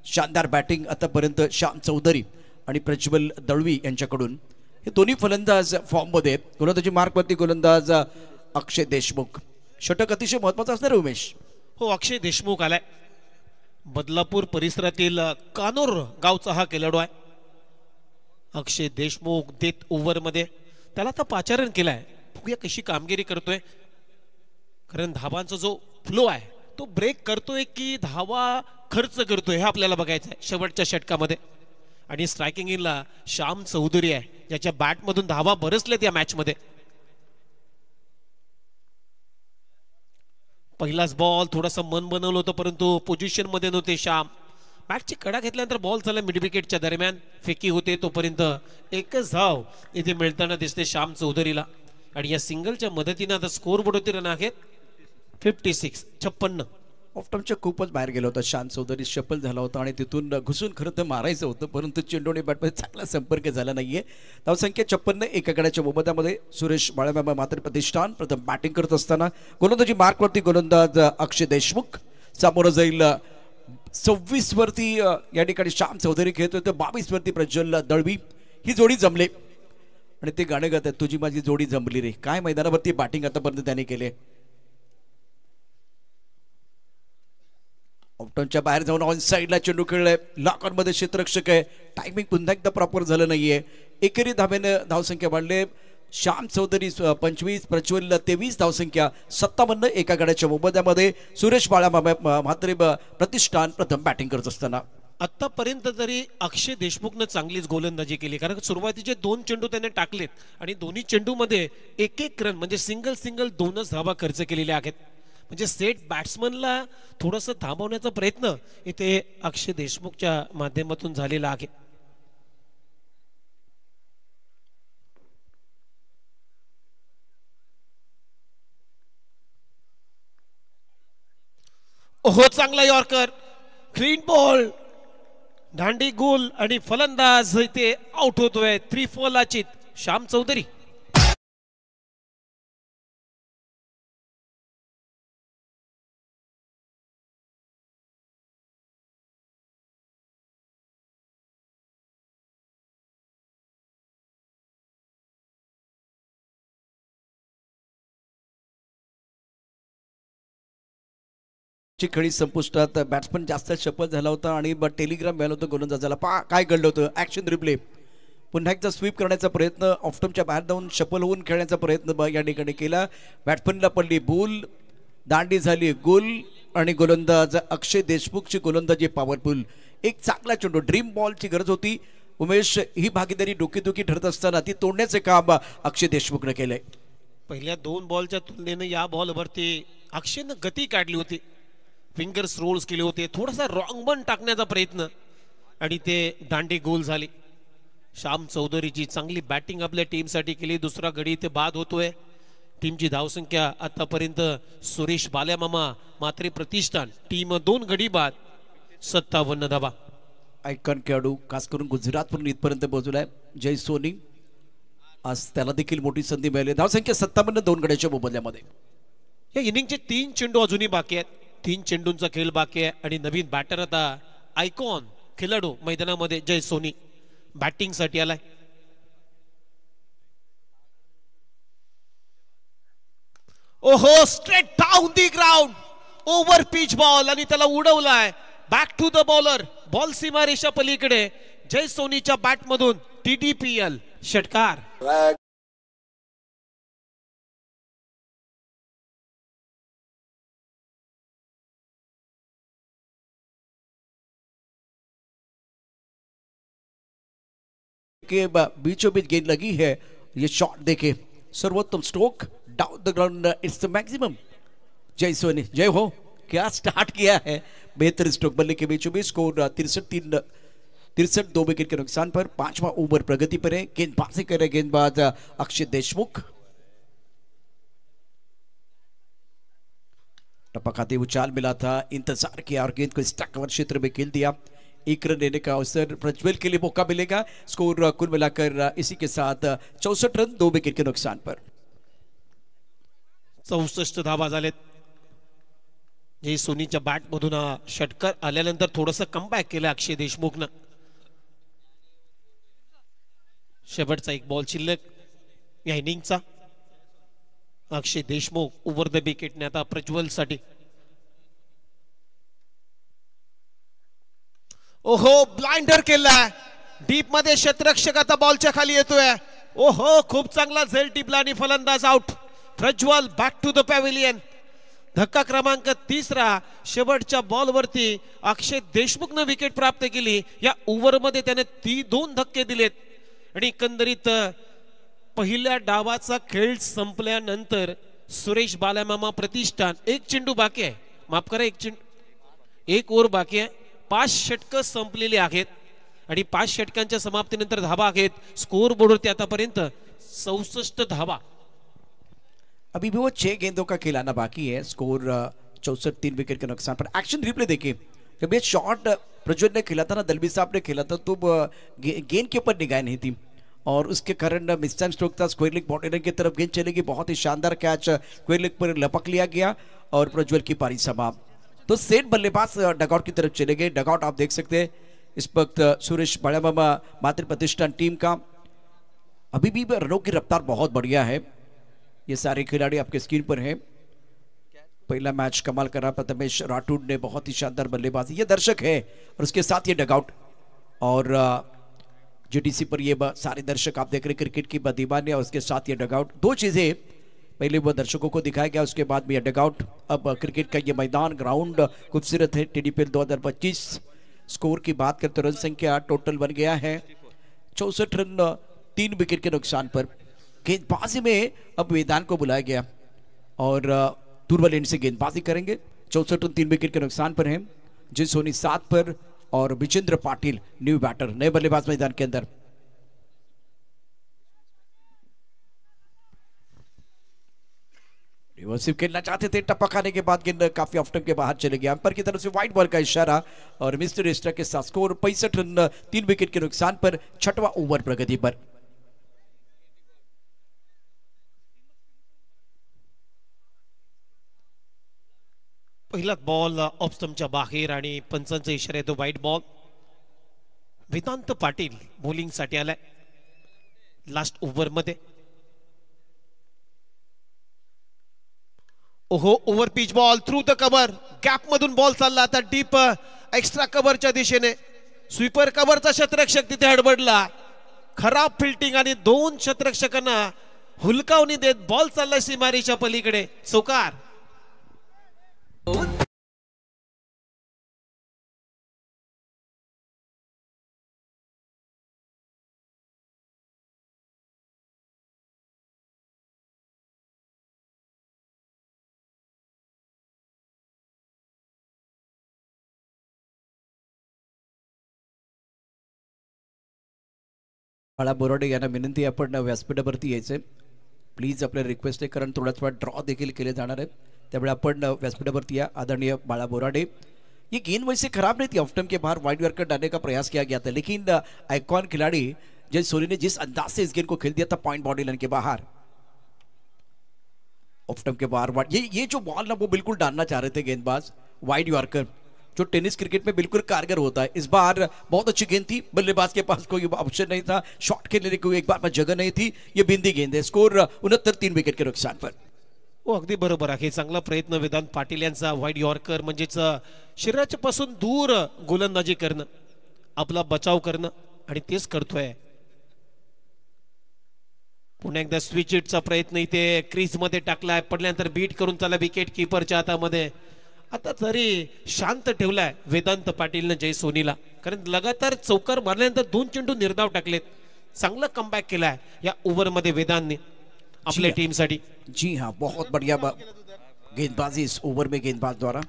शानदार बॅटिंग आतापर्यंत श्याम चौधरी आणि प्रज्वल दळवी यांच्याकडून. हे दोन्ही फलंदाज फॉर्ममध्ये आहेत. गोलंदाजी मार्कवरती गोलंदाज अक्षय देशमुख. षटक अतिशय महत्वाचं असणार उमेश. हो, अक्षय देशमुख आलाय. बदलापूर परिसरातील कानोर गावचा हा खेळाडू आहे. अक्षय देशमुख डेथ ओव्हरमध्ये त्याला आता पाचारण केलाय. बघूया कशी कामगिरी करतोय, कारण धावांचा जो फ्लो आहे तो ब्रेक करतोय की धावा खर्च करतोय हे आपल्याला बघायचं आहे शेवटच्या षटकामध्ये. आणि स्ट्रायकिंग इनला श्याम चौधरी आहे, ज्याच्या बॅटमधून धावा बरसलेत या मॅचमध्ये. पहिलाच बॉल थोडासा मन बनवलं होतं, परंतु पोझिशन मध्ये नव्हते श्याम. बॅटची कडा घेतल्यानंतर बॉल झाला मिड विकेटच्या दरम्यान, फेकी होते तोपर्यंत एकच धाव इथे मिळताना दिसते श्याम चौधरीला. आणि या सिंगलच्या मदतीने आता स्कोर बोर्डवरती रन आहेत 56. ऑफ्टमच्या खूपच बाहेर गेला होता. श्याम चौधरी शफल झाला होता आणि तिथून घुसून खरं तर मारायचं होतं, परंतु चेंडूने बॅटमध्ये चांगला संपर्क झाला नाहीये. धावसंख्या 56, एका गड्याच्या मोबदल्यामध्ये सुरेश बाळेमामा मात्र प्रतिष्ठान. प्रथम बॅटिंग करत असताना गोलंदाजी मार्कवरती गोलंदाज अक्षय देशमुख. समोर जाईल 26 वरती या ठिकाणी श्याम चौधरी खेळतोय, तर 22 वरती प्रज्वल दळवी. ही जोडी जमले आणि ते गाणं गात आहेत, तुझी माझी जोडी जमली रे. काय मैदानावरती बॅटिंग आतापर्यंत त्याने केले. ऑप्टनच्या बाहेर जाऊन ऑन साईडला चेंडू खेळलाय. लॉकऑन मध्ये क्षेत्ररक्षक आहे. टायमिंग पुन्हा एकदा प्रॉपर झालं नाहीये. एकेरी धावेने धावसंख्या वाढले. श्याम चौधरी 25, प्रज्वल 23 धावसंख्या 57, एका गड्याच्या मोबदल्यामध्ये सुरेश बाळेमामा मात्र प्रतिष्ठान प्रथम बॅटिंग करत असताना. आतापर्यंत तरी अक्षय देशमुखनं चांगलीच गोलंदाजी केली, कारण सुरुवातीचे 2 चेंडू त्याने टाकलेत आणि दोन्ही चेंडूमध्ये एक रन म्हणजे सिंगल 2च धावा खर्च केलेल्या आहेत. म्हणजे सेट बॅट्समनला थोडंसं थांबवण्याचा प्रयत्न इथे अक्षय देशमुखच्या माध्यमातून झालेला आहे. हो, चांगला यॉर्कर, क्लीन बॉल, दांडी गोल आणि फलंदाज इथे आउट होतोय. 3-4 लाचित श्याम चौधरी. ची खडी संपुष्टात. बॅट्समन जास्त शपथ झाला होता आणि टेलिग्राम मिळालं होतं गोलंदाजाला. काय घडलं होतं. Action replay. पुन्हा एकदा स्वीप करण्याचा प्रयत्न, ऑफ्टमच्या बाहेर जाऊन शफल होऊन खेळण्याचा प्रयत्न या ठिकाणी केला. बॅट्समनला पडली बॉल, दांडी झाली गोल आणि गोलंदाज अक्षय देशमुखची गोलंदाजी पॉवरफुल. एक चांगला चेंडू, ड्रीम बॉलची गरज होती उमेश. ही भागीदारी डोकेदुखी ठरत असताना ती तोडण्याचे काम अक्षय देशमुखने केलंय. पहिल्या 2 बॉलच्या तुलनेने या बॉलवरती अक्षयनं गती काढली होती, फिंगर्स रोल्स केले होते, थोडासा रॉंग बन टाकण्याचा प्रयत्न आणि ते दांडी गोल झाली. श्याम चौधरीची चांगली बॅटिंग आपल्या टीमसाठी केली. दुसरा गडी इथे बाद होतोय. टीमची धावसंख्या आतापर्यंत सुरेश बालेमामा मात्र प्रतिष्ठान टीम 2 गडी बाद 57 धावा. आयकॉन खेळाडू खास करून गुजरातवरून इथपर्यंत पोहोचलाय जय सोनी. आज त्याला देखील मोठी संधी मिळाली. धावसंख्या 57, 2 गड्याच्या मोबदल्यामध्ये. या इनिंगचे 3 चेंडू अजूनही बाकी आहेत. 3 चेंडूंचा खेळ बाकी आहे आणि नवीन बॅटर आता आयकॉन खेळाडू मैदानामध्ये जय सोनी बॅटिंग साठी आलाय. ओहो, straight down the ground, over pitch ball आणि त्याला उडवलाय back to the bowler. Ball सीमारेषा पलीकडे जय सोनीच्या बॅट मधून TTPL षटकार. के बीचों बीच गेंद लगी है. ये शॉट देखे, सर्वोत्तम stroke down the ground, it's the maximum. जय सोनी जय हो, क्या स्टार्ट किया है, बेहतर स्ट्रोक. बल्ले के बीचों बीच स्कोर 63 2 विकेट के नुकसान पर. 5वां ओवर प्रगति पर है. गेंदबाजी कर रहे गेंदबाज अक्षय देशमुख. टपकाते उछाल मिला था, इंतजार किया और गेंद को स्टक कवर क्षेत्र में खेल दिया. 1 रन लेने का अवसर प्रज्वल के लिए मौका मिलेगा. स्कोर कुल मिलाकर इसी के साथ 64 रन 2 विकेट के नुकसान पर. 64 धावा झालेत. जय सोनीच्या बॅट मधून षटकार आल्यानंतर थोडस कमबॅक केलं अक्षय देशमुखनं. शेवटचा एक बॉल शिल्लक या इनिंगचा. अक्षय देशमुख ओव्हर द विकेटने आता प्रज्वल साठी. ओहो, ब्लाइंडर केलाय डीप मध्ये. क्षेत्ररक्षक आता बॉलच्या खाली येतोय. ओहो, खूप चांगला झेल टिपला आणि फलंदाज out. Prajwal back to the pavilion. धक्का क्रमांक 3 शेवटच्या बॉलवरती अक्षय देशमुखनं विकेट प्राप्त केली. या ओव्हरमध्ये त्याने 2 धक्के दिलेत आणि एकंदरीत पहिल्या डावाचा खेळ संपल्यानंतर सुरेश बालामामा प्रतिष्ठान 1 चेंडू बाकी आहे. माफ करा, 1 ओव्हर बाकी आहे. 5 षटकं संपलेली आहेत आणि 5 षटकांच्या समाप्तीनंतर धावा आहेत. स्कोर बोर्डवरती आतापर्यंत 64 धावा. अभी भी वो 6 गेंदों का खिलाना बाकी है. स्कोर 64 3 विकेट के नुकसान पर. एक्शन रिप्ले देखिए, जब ये शॉट प्रज्वल ने खेला था ना, दलबी साहब ने खेला था, तो गेंद के ऊपर निगाह नहीं थी और उसके कारण मिस टाइम स्ट्रोक था. स्क्वायर लेग बॉडी लाइन की तरफ गेंद चलेगी. बहुत ही शानदार कैच स्क्वायर लेग पर लपक लिया गया और प्रज्वल की पारी समाप्त. तो सेठ बल्लेबाज डगआउट की तरफ चले गए. डगआउट आप देख सकते हैं इस वक्त सुरेश बालामामा मातृ प्रतिष्ठान टीम का. अभी भी रनों की रफ्तार बहुत बढ़िया है. ये सारे खिलाड़ी आपके स्क्रीन पर हैं. पहला मैच कमाल करा प्रथमेश राठौड़ ने, बहुत ही शानदार बल्लेबाजी. ये दर्शक है और उसके साथ ये डगआउट और GTC पर ये सारे दर्शक आप देख रहे क्रिकेट की दीवाने और उसके साथ ये डगआउट. 2 चीजें, पहले वो दर्शकों को दिखाया गया, उसके बाद में ये डगआउट. अब क्रिकेट का ये मैदान ग्राउंड खूबसूरत है. TDPL 2025 स्कोर की बात करते रन संख्या टोटल बन गया है 64 रन 3 विकेट के नुकसान पर. गेंदबाजी में अब मैदान को बुलाया गया और दुर्बल एंड से गेंदबाजी करेंगे. 64 रन 3 विकेट के नुकसान पर है. जय सोनी 7 पर और विजेंद्र पाटिल न्यू बैटर, नए बल्लेबाज मैदान के अंदर. रिवर्सिव खेलना चाहते थे, टप्पा खाने के बाद गेंद काफी ऑफ स्टंप के बाहर चले गया. अंपायर की तरफ से व्हाइट बॉल का इशारा और मिस्टर एस्ट्रा के साथ स्कोर 65 रन 3 विकेट के नुकसान पर. 6वां ओवर प्रगति पर. पहिला बॉल ऑफ स्टंपच्या बाहेर आणि पंचांचा इशारा येतो white ball. Vedant Patil bowling साठी आलाय लास्ट ओव्हर मध्ये. ओहो, over pitch ball through the cover. Gap मधून बॉल चालला आता डीप एक्स्ट्रा कव्हरच्या दिशेने. स्वीपर कव्हरचा क्षेत्ररक्षक तिथे हडबडला. खराब फिल्डिंग आणि 2 क्षेत्ररक्षकांना हुलकावणी देत बॉल चालला सीमारेच्या पलीकडे. चौकार. बाळा बोराडे यांना विनंती, आपण व्यासपीठावरती यायचे प्लीज. आपल्या रिक्वेस्ट आहे, कारण थोड्याच वेळात ड्रॉ देखील केले जाणार आहे, त्यामुळे आपण व्यासपीठावरती या. आदरणीय बाळा बोराडे, ये गेंद वैसे खराब नहीं थी. ऑफ स्टंप के बाहर वाइड वर्कर डालने का प्रयास किया गया था, लेकिन आइकॉन खिलाड़ी जय सोनी ने जिस अंदाज से इस गेंद को खेल दिया था पॉइंट बॉडी लाइन के बाहर, ऑफ स्टंप के बाहर ये जो बॉल ना वो बिल्कुल डालना चाह रहे थे गेंदबाज. वाइड यॉर्कर जो टेनिस क्रिकेट में बिल्कुल कारगर होता है. इस बार बहुत अच्छी गेंद थी, बल्लेबाज के पास कोई ऑप्शन नहीं था, शॉट खेलने की कोई एक बार में जगह नहीं थी. ये बिंदी गेंद है. स्कोर 69 3 विकेट के नुकसान पर. हो, अगदी बरोबर आहे. चांगला प्रयत्न वेदांत पाटील यांचा. वाईड यॉर्कर म्हणजेच शरीराच्या पासून दूर गोलंदाजी करणं, आपला बचाव करणं आणि तेच करतोय. पुन्हा एकदा स्विच हिटचा प्रयत्न इथे क्रीज मध्ये टाकलाय, पडल्यानंतर बीट करून त्याला विकेट किपरच्या हातामध्ये. आता तरी शांत ठेवलाय वेदांत पाटीलनं जय सोनीला, कारण लगातार चौकार मारल्यानंतर 2 चेंडू निर्धाव टाकलेत. चांगला कमबॅक केलाय या ओव्हर मध्ये वेदांतने अपने टीम साठी. जी हाँ, बहुत बढ़िया गेंदबाजी इस ओवर में गेंदबाज द्वारा.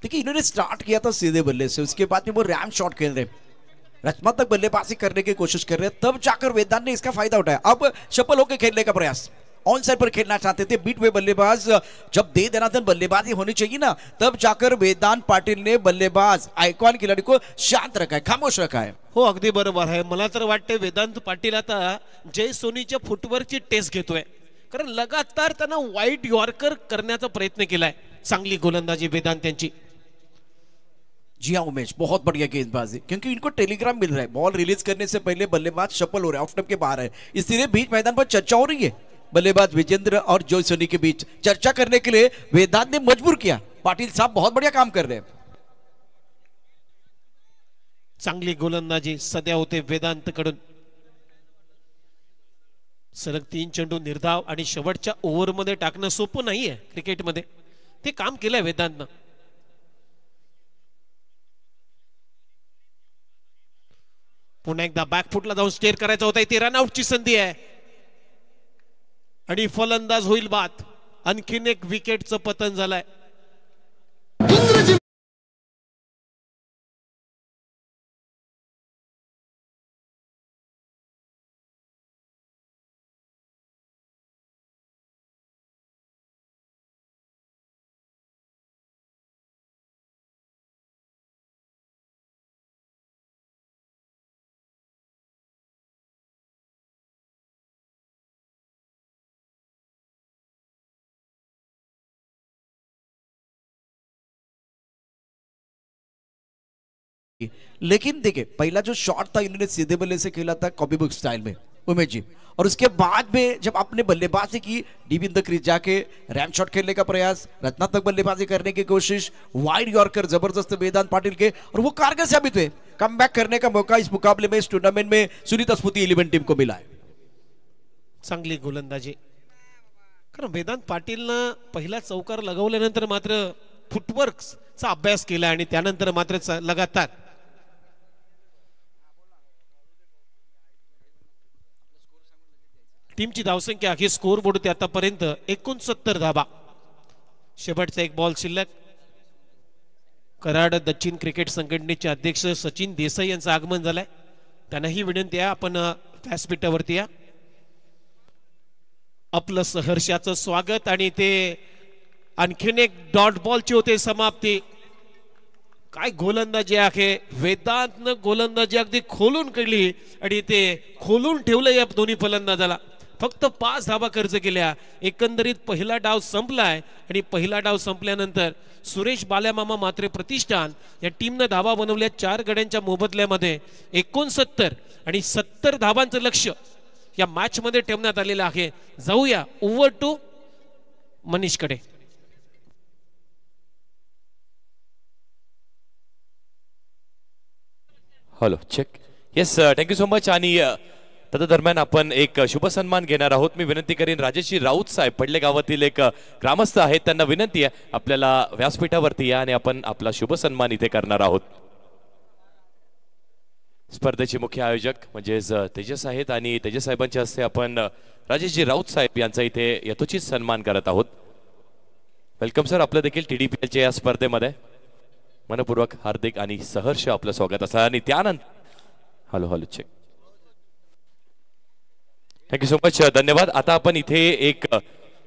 देखिए इन्होंने स्टार्ट किया था सीधे बल्ले से, उसके बाद में वो रैम शॉट खेल रहे, रचनात्मक बल्लेबाजी करने की कोशिश कर रहे हैं, तब जाकर वेदांत ने इसका फायदा उठाया. अब सफल होकर खेलने का प्रयास, ऑन साइड पर खेलना चाहते थे बीट हुए बल्लेबाज, जब दे देना था बल्लेबाजी होनी चाहिए ना, तब जाकर वेदांत पाटील ने बल्लेबाज आयकॉन खिलाड़ी को शांत रखा है, खामोश रखा है. हो अगदी बरोबर आहे. मला तर वाटते वेदांत पाटील आता जय सोनीच्या फुटवर्कची टेस्ट घेतोय, कारण लगातार त्यांना वाईट यॉर्कर करण्याचा प्रयत्न केलाय. चांगली गोलंदाजी वेदांत यांची. जी हाँ उमेश, बहुत बढ़िया गेंदबाजी, क्योंकि इनको टेलीग्राम मिल रहा है बॉल रिलीज करने से पहले बल्लेबाज सफल हो रहे हैं, ऑफ स्टंप के बाहर है, इसलिए बीच मैदान पर चर्चा हो रही है. बल्लेबाज विजेंद्र और जय सोनी के बीच चर्चा करने के लिए वेदांत ने मजबूर किया. पाटिल साहब बहुत बढ़िया काम कर रहे हैं. चांगली गोलंदाजी सध्या होते वेदांत कडून. सलग 3 चेंडू निर्धाव आणि शेवटच्या ओव्हर मध्ये टाकणं सोपं नाहीये क्रिकेटमध्ये, ते काम केलंय वेदांतनं. पुन्हा एकदा बॅकफुटला जाऊन स्टेअर करायचा होता, इथे रनआउटची संधी आहे आणि फलंदाज होईल बाद. आणखीन एक विकेटचं पतन झालंय. लेकिन देखिए पहला जो शॉट था इन्होंने सीधे बल्ले से खेला था कॉपी बुक स्टाइल में उमेश जी, और उसके बाद में जब आपने बल्लेबाजी की डीप इन द क्रीज जाके रैम शॉट खेलने का प्रयास, रचनात्मक बल्लेबाजी करने की कोशिश, वाइड यॉर्कर जबरदस्त वेदांत पाटिल के, और वो कारगर साबित हुए. कम बैक करने का मौका इस मुकाबले में, इस टूर्नामेंट में सुनीता स्फूर्ति 11 टीम को मिला है. चांगली गोलंदाजी, कारण वेदांत पाटीलनं पहिला चौकार लगवल्यानंतर मात्र फुटवर्कचा अभ्यास केला आणि त्यानंतर मात्र लगातार टीमची धावसंख्या ही स्कोर बोर्ड होती आतापर्यंत 69 धावा. शेवटचा एक बॉल शिल्लक. कराड दक्षिण क्रिकेट संघटनेचे अध्यक्ष सचिन देसाई यांचं आगमन झालंय, त्यांनाही विनंती आहे आपण व्यासपीठावरती या. आपलं सहर्षाचं स्वागत. आणि ते आणखीन एक डॉट बॉलची होते समाप्ती. काय गोलंदाजी आहे, वेदांतनं गोलंदाजी अगदी खोलून केली आणि ते खोलून ठेवलं या दोन्ही फलंदाजाला. फक्त 5 धावा खर्च केल्या. एकंदरीत पहिला डाव संपलाय आणि पहिला डाव संपल्यानंतर सुरेश बाल्यामामा मात्रे प्रतिष्ठान या टीमनं धावा बनवल्या 4 गड्यांच्या मोबदल्यामध्ये. 69 आणि 70 धावांचं लक्ष्य या मॅच मध्ये ठेवण्यात आलेलं आहे. जाऊया ओव्हर टू मनीष कडे. Hello check. Yes thank you so much. आणि तदरम्यान आपण एक शुभ सन्मान घेणार आहोत. मी विनंती करीन राजेशजी राऊत साहेब पडले गावातील एक ग्रामस्थ आहेत, त्यांना विनंती आहे आपल्याला व्यासपीठावरती या आणि आपण आपला शुभ सन्मान इथे करणार आहोत. स्पर्धेचे मुख्य आयोजक म्हणजेच तेजस आहेत आणि तेजस साहेबांच्या हस्ते आपण राजेशजी राऊत साहेब यांचा इथे यथोचित सन्मान करत आहोत. Welcome sir. आपलं देखील TDPLच्या या स्पर्धेमध्ये मनपूर्वक हार्दिक आणि सहर्ष आपलं स्वागत असं. आणि त्यानंतर hello check. Thank you so much, धन्यवाद. आता आपण इथे एक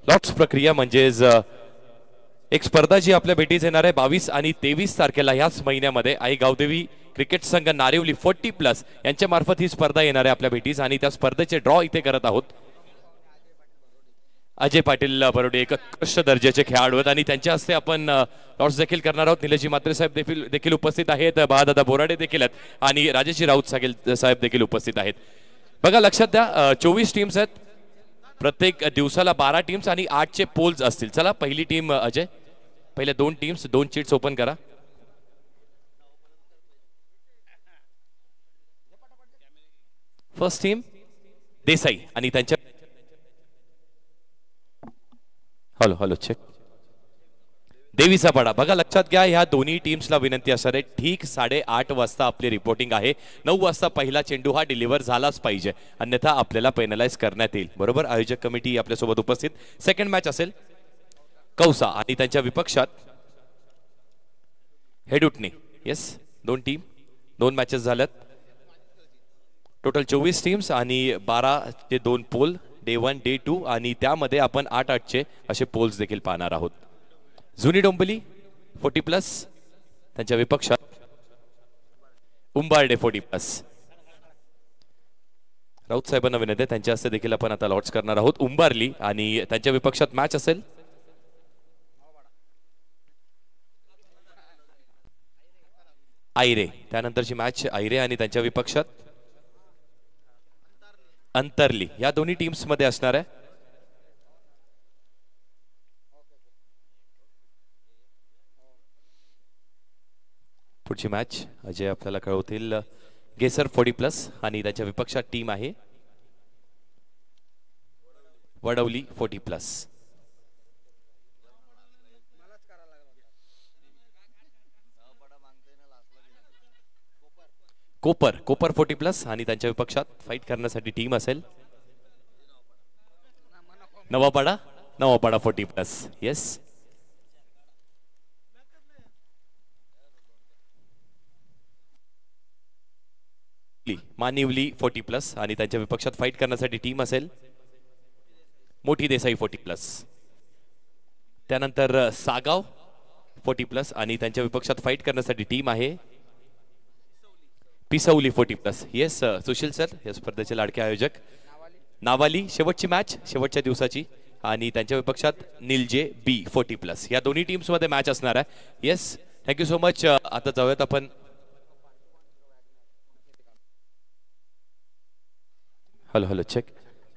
लॉट्स प्रक्रिया म्हणजेच एक स्पर्धा जी आपल्या भेटीस येणार आहे 22 आणि 23 तारखेला ह्याच महिन्यामध्ये आई गावदेवी क्रिकेट संघ नारिवली 40+ यांच्या मार्फत ही स्पर्धा येणार आहे आपल्या भेटीस. आणि त्या स्पर्धेचे ड्रॉ इथे करत आहोत. अजय पाटील बरोडे एक उत्कृष्ट दर्जाचे खेळाडू आहेत आणि त्यांच्या हस्ते आपण लॉट्स देखील करणार आहोत. निलेशजी मात्रे साहेब देखील उपस्थित आहेत, बाळादादा बोराडे देखील आहेत आणि राजेशजी राऊत साहेब देखील उपस्थित आहेत. बघा लक्षात द्या 24 टीम्स आहेत, प्रत्येक दिवसाला 12 टीम्स आणि 8चे पोल्स असतील. चला पहिली टीम अजय, पहिल्या 2 टीम्स 2 चीट्स ओपन करा. फर्स्ट टीम देसाई आणि त्यांच्या हॅलो हॅलो चेक देवीचा पाडा. बघा लक्षात घ्या, ह्या दोन्ही टीम्सला विनंती असणार आहे, ठीक 8:30 वाजता आपली रिपोर्टिंग आहे. 9 वाजता पहिला चेंडू हा डिलिव्हर झालाच पाहिजे, अन्यथा आपल्याला पेनलाइज करण्यात येईल. बरोबर, आयोजक कमिटी आपल्यासोबत उपस्थित. सेकंड मॅच असेल कौसा आणि त्यांच्या विपक्षात हेडुटणे. येस, 2 टीम, 2 मॅचेस झाल्यात. टोटल 24 टीम्स आणि 12 ते 2 पोल, डे 1 डे 2 आणि त्यामध्ये आपण 8-8 असे पोल्स देखील पाहणार आहोत. जुनी डोंबिवली 40+, त्यांच्या विपक्षात उंबारडे 40+. राऊत साहेबांना विनंती आहे, त्यांच्या हस्ते देखील आपण आता लॉट्स करणार आहोत. उंबारली आणि त्यांच्या विपक्षात मॅच असेल आयरे. त्यानंतरची मॅच आयरे आणि त्यांच्या विपक्षात अंतरली. या दोन्ही टीम्स मध्ये असणार आहे. पुढची मॅच अजय आपल्याला कळवतील. गेसर 40+ आणि त्याच्या विपक्षात टीम आहे वडवली 40+. कोपर 40+ आणि त्यांच्या विपक्षात फाईट करण्यासाठी टीम असेल नवापाडा 40+. येस, मानिवली 40+ आणि त्यांच्या विपक्षात फाईट करण्यासाठी टीम असेल मोठी देसाई 40+. त्यानंतर सागाव 40+ आणि त्यांच्या विपक्षात फाईट करण्यासाठी टीम आहे पिसवली 40+. येस सुशील सर, या स्पर्धेचे लाडके आयोजक. नावाली शेवटची मॅच शेवटच्या दिवसाची आणि त्यांच्या विपक्षात निलजे बी 40+. या दोन्ही टीम्स मध्ये मॅच असणार आहे. Yes, thank you so much. आता जाऊयात आपण हॅलो चेक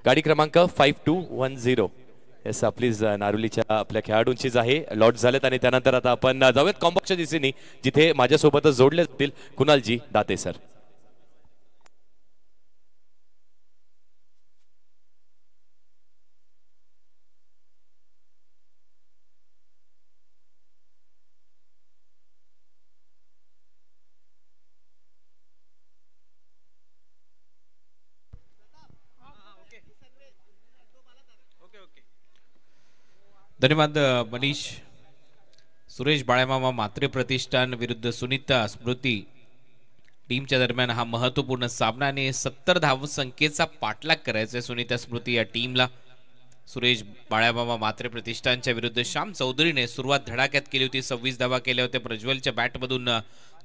गाडी क्रमांक 5210. येस, प्लीज नारुलीच्या आपल्या खेळाडूंचीच आहे, लॉट झालेत. आणि त्यानंतर आता आपण जाऊयात कॉम्बॉक्सच्या दिशेने, जिथे माझ्यासोबतच जोडले जातील कुणालजी दाते सर. धन्यवाद मनीष. सुरेश बाळेमामा मात्रे प्रतिष्ठान विरुद्ध सुनीता स्मृती टीमच्या दरम्यान हा महत्वपूर्ण सामना आणि 70 धावसंख्येचा पाठलाग करायचा आहे सुनीता स्मृती या टीमला. सुरेश बाळेमामा मात्रे प्रतिष्ठानच्या विरुद्ध श्याम चौधरीने सुरुवात धडाक्यात केली होती. 26 धावा केल्या होत्या. प्रज्वलच्या बॅटमधून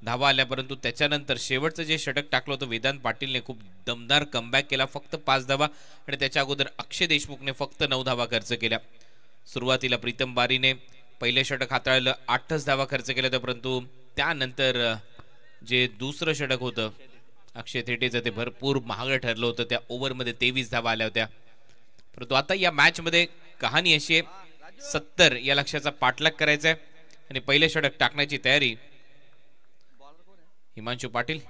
धावा आल्या, परंतु त्याच्यानंतर शेवटचं जे षटक टाकलं होतं वेदांत पाटीलने खूप दमदार कमबॅक केला, फक्त 5 धावा. आणि त्याच्या अगोदर अक्षय देशमुखने फक्त 9 धावा खर्च केल्या. सुरुवातीला प्रीतम बारीने पहिले षटक हाताळलं, 8च धावा खर्च केल्या होत्या, परंतु त्यानंतर जे दुसरं षटक होतं अक्षय थेटेचं ते भरपूर महागडं ठरलं होतं. त्या ओव्हरमध्ये 23 धावा आल्या होत्या. परंतु आता या मॅच मध्ये कहाणी अशी आहे, 70 या लक्ष्याचा पाठलाग करायचा आहे आणि पहिले षटक टाकण्याची तयारी. हिमांशू पाटील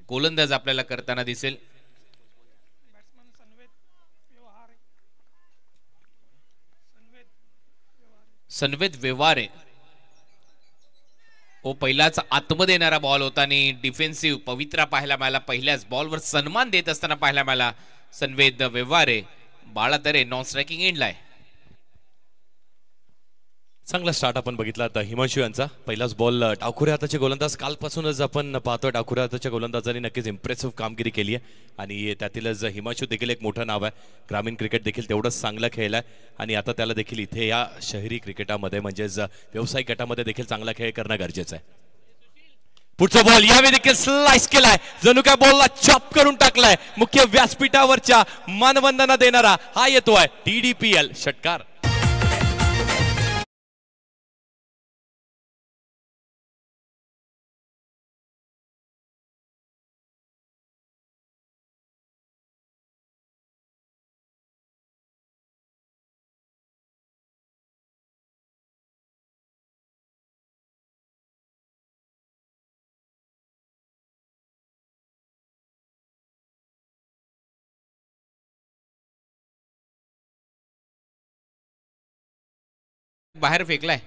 गोलंदाज आपल्याला करताना दिसेल. सनवेद व्यवहारे पहिलाच आतमध्ये येणारा बॉल होता आणि डिफेन्सिव्ह पवित्रा पाहायला मिळाला. पहिल्याच बॉलवर सन्मान देत असताना पाहायला मिळाला सनवेद व्यवहारे. बाळातरे नॉन स्ट्रायकिंग एंडला आहे. चांगला स्टार्ट आपण बघितला आता हिमांशू यांचा. पहिलाच बॉल डावखुऱ्या हाताचे गोलंदाज, कालपासूनच आपण पाहतोय डावखुऱ्या हाताच्या गोलंदाजांनी नक्कीच इम्प्रेसिव्ह कामगिरी केली आहे आणि त्यातीलच हिमांशू देखील एक मोठं नाव आहे. ग्रामीण क्रिकेट देखील तेवढंच चांगलं खेळलाय आणि आता त्याला देखील इथे या शहरी क्रिकेटामध्ये म्हणजेच व्यावसायिक गटामध्ये देखील चांगला खेळ करणं गरजेचं आहे. पुढचा बॉल यावेळी देखील स्लाइस केलाय, जणू काय बॉलला चॉप करून टाकलाय. मुख्य व्यासपीठावरच्या मानवंदना देणारा हा येतोय TDPL षटकार. बाहेर फेकलाय.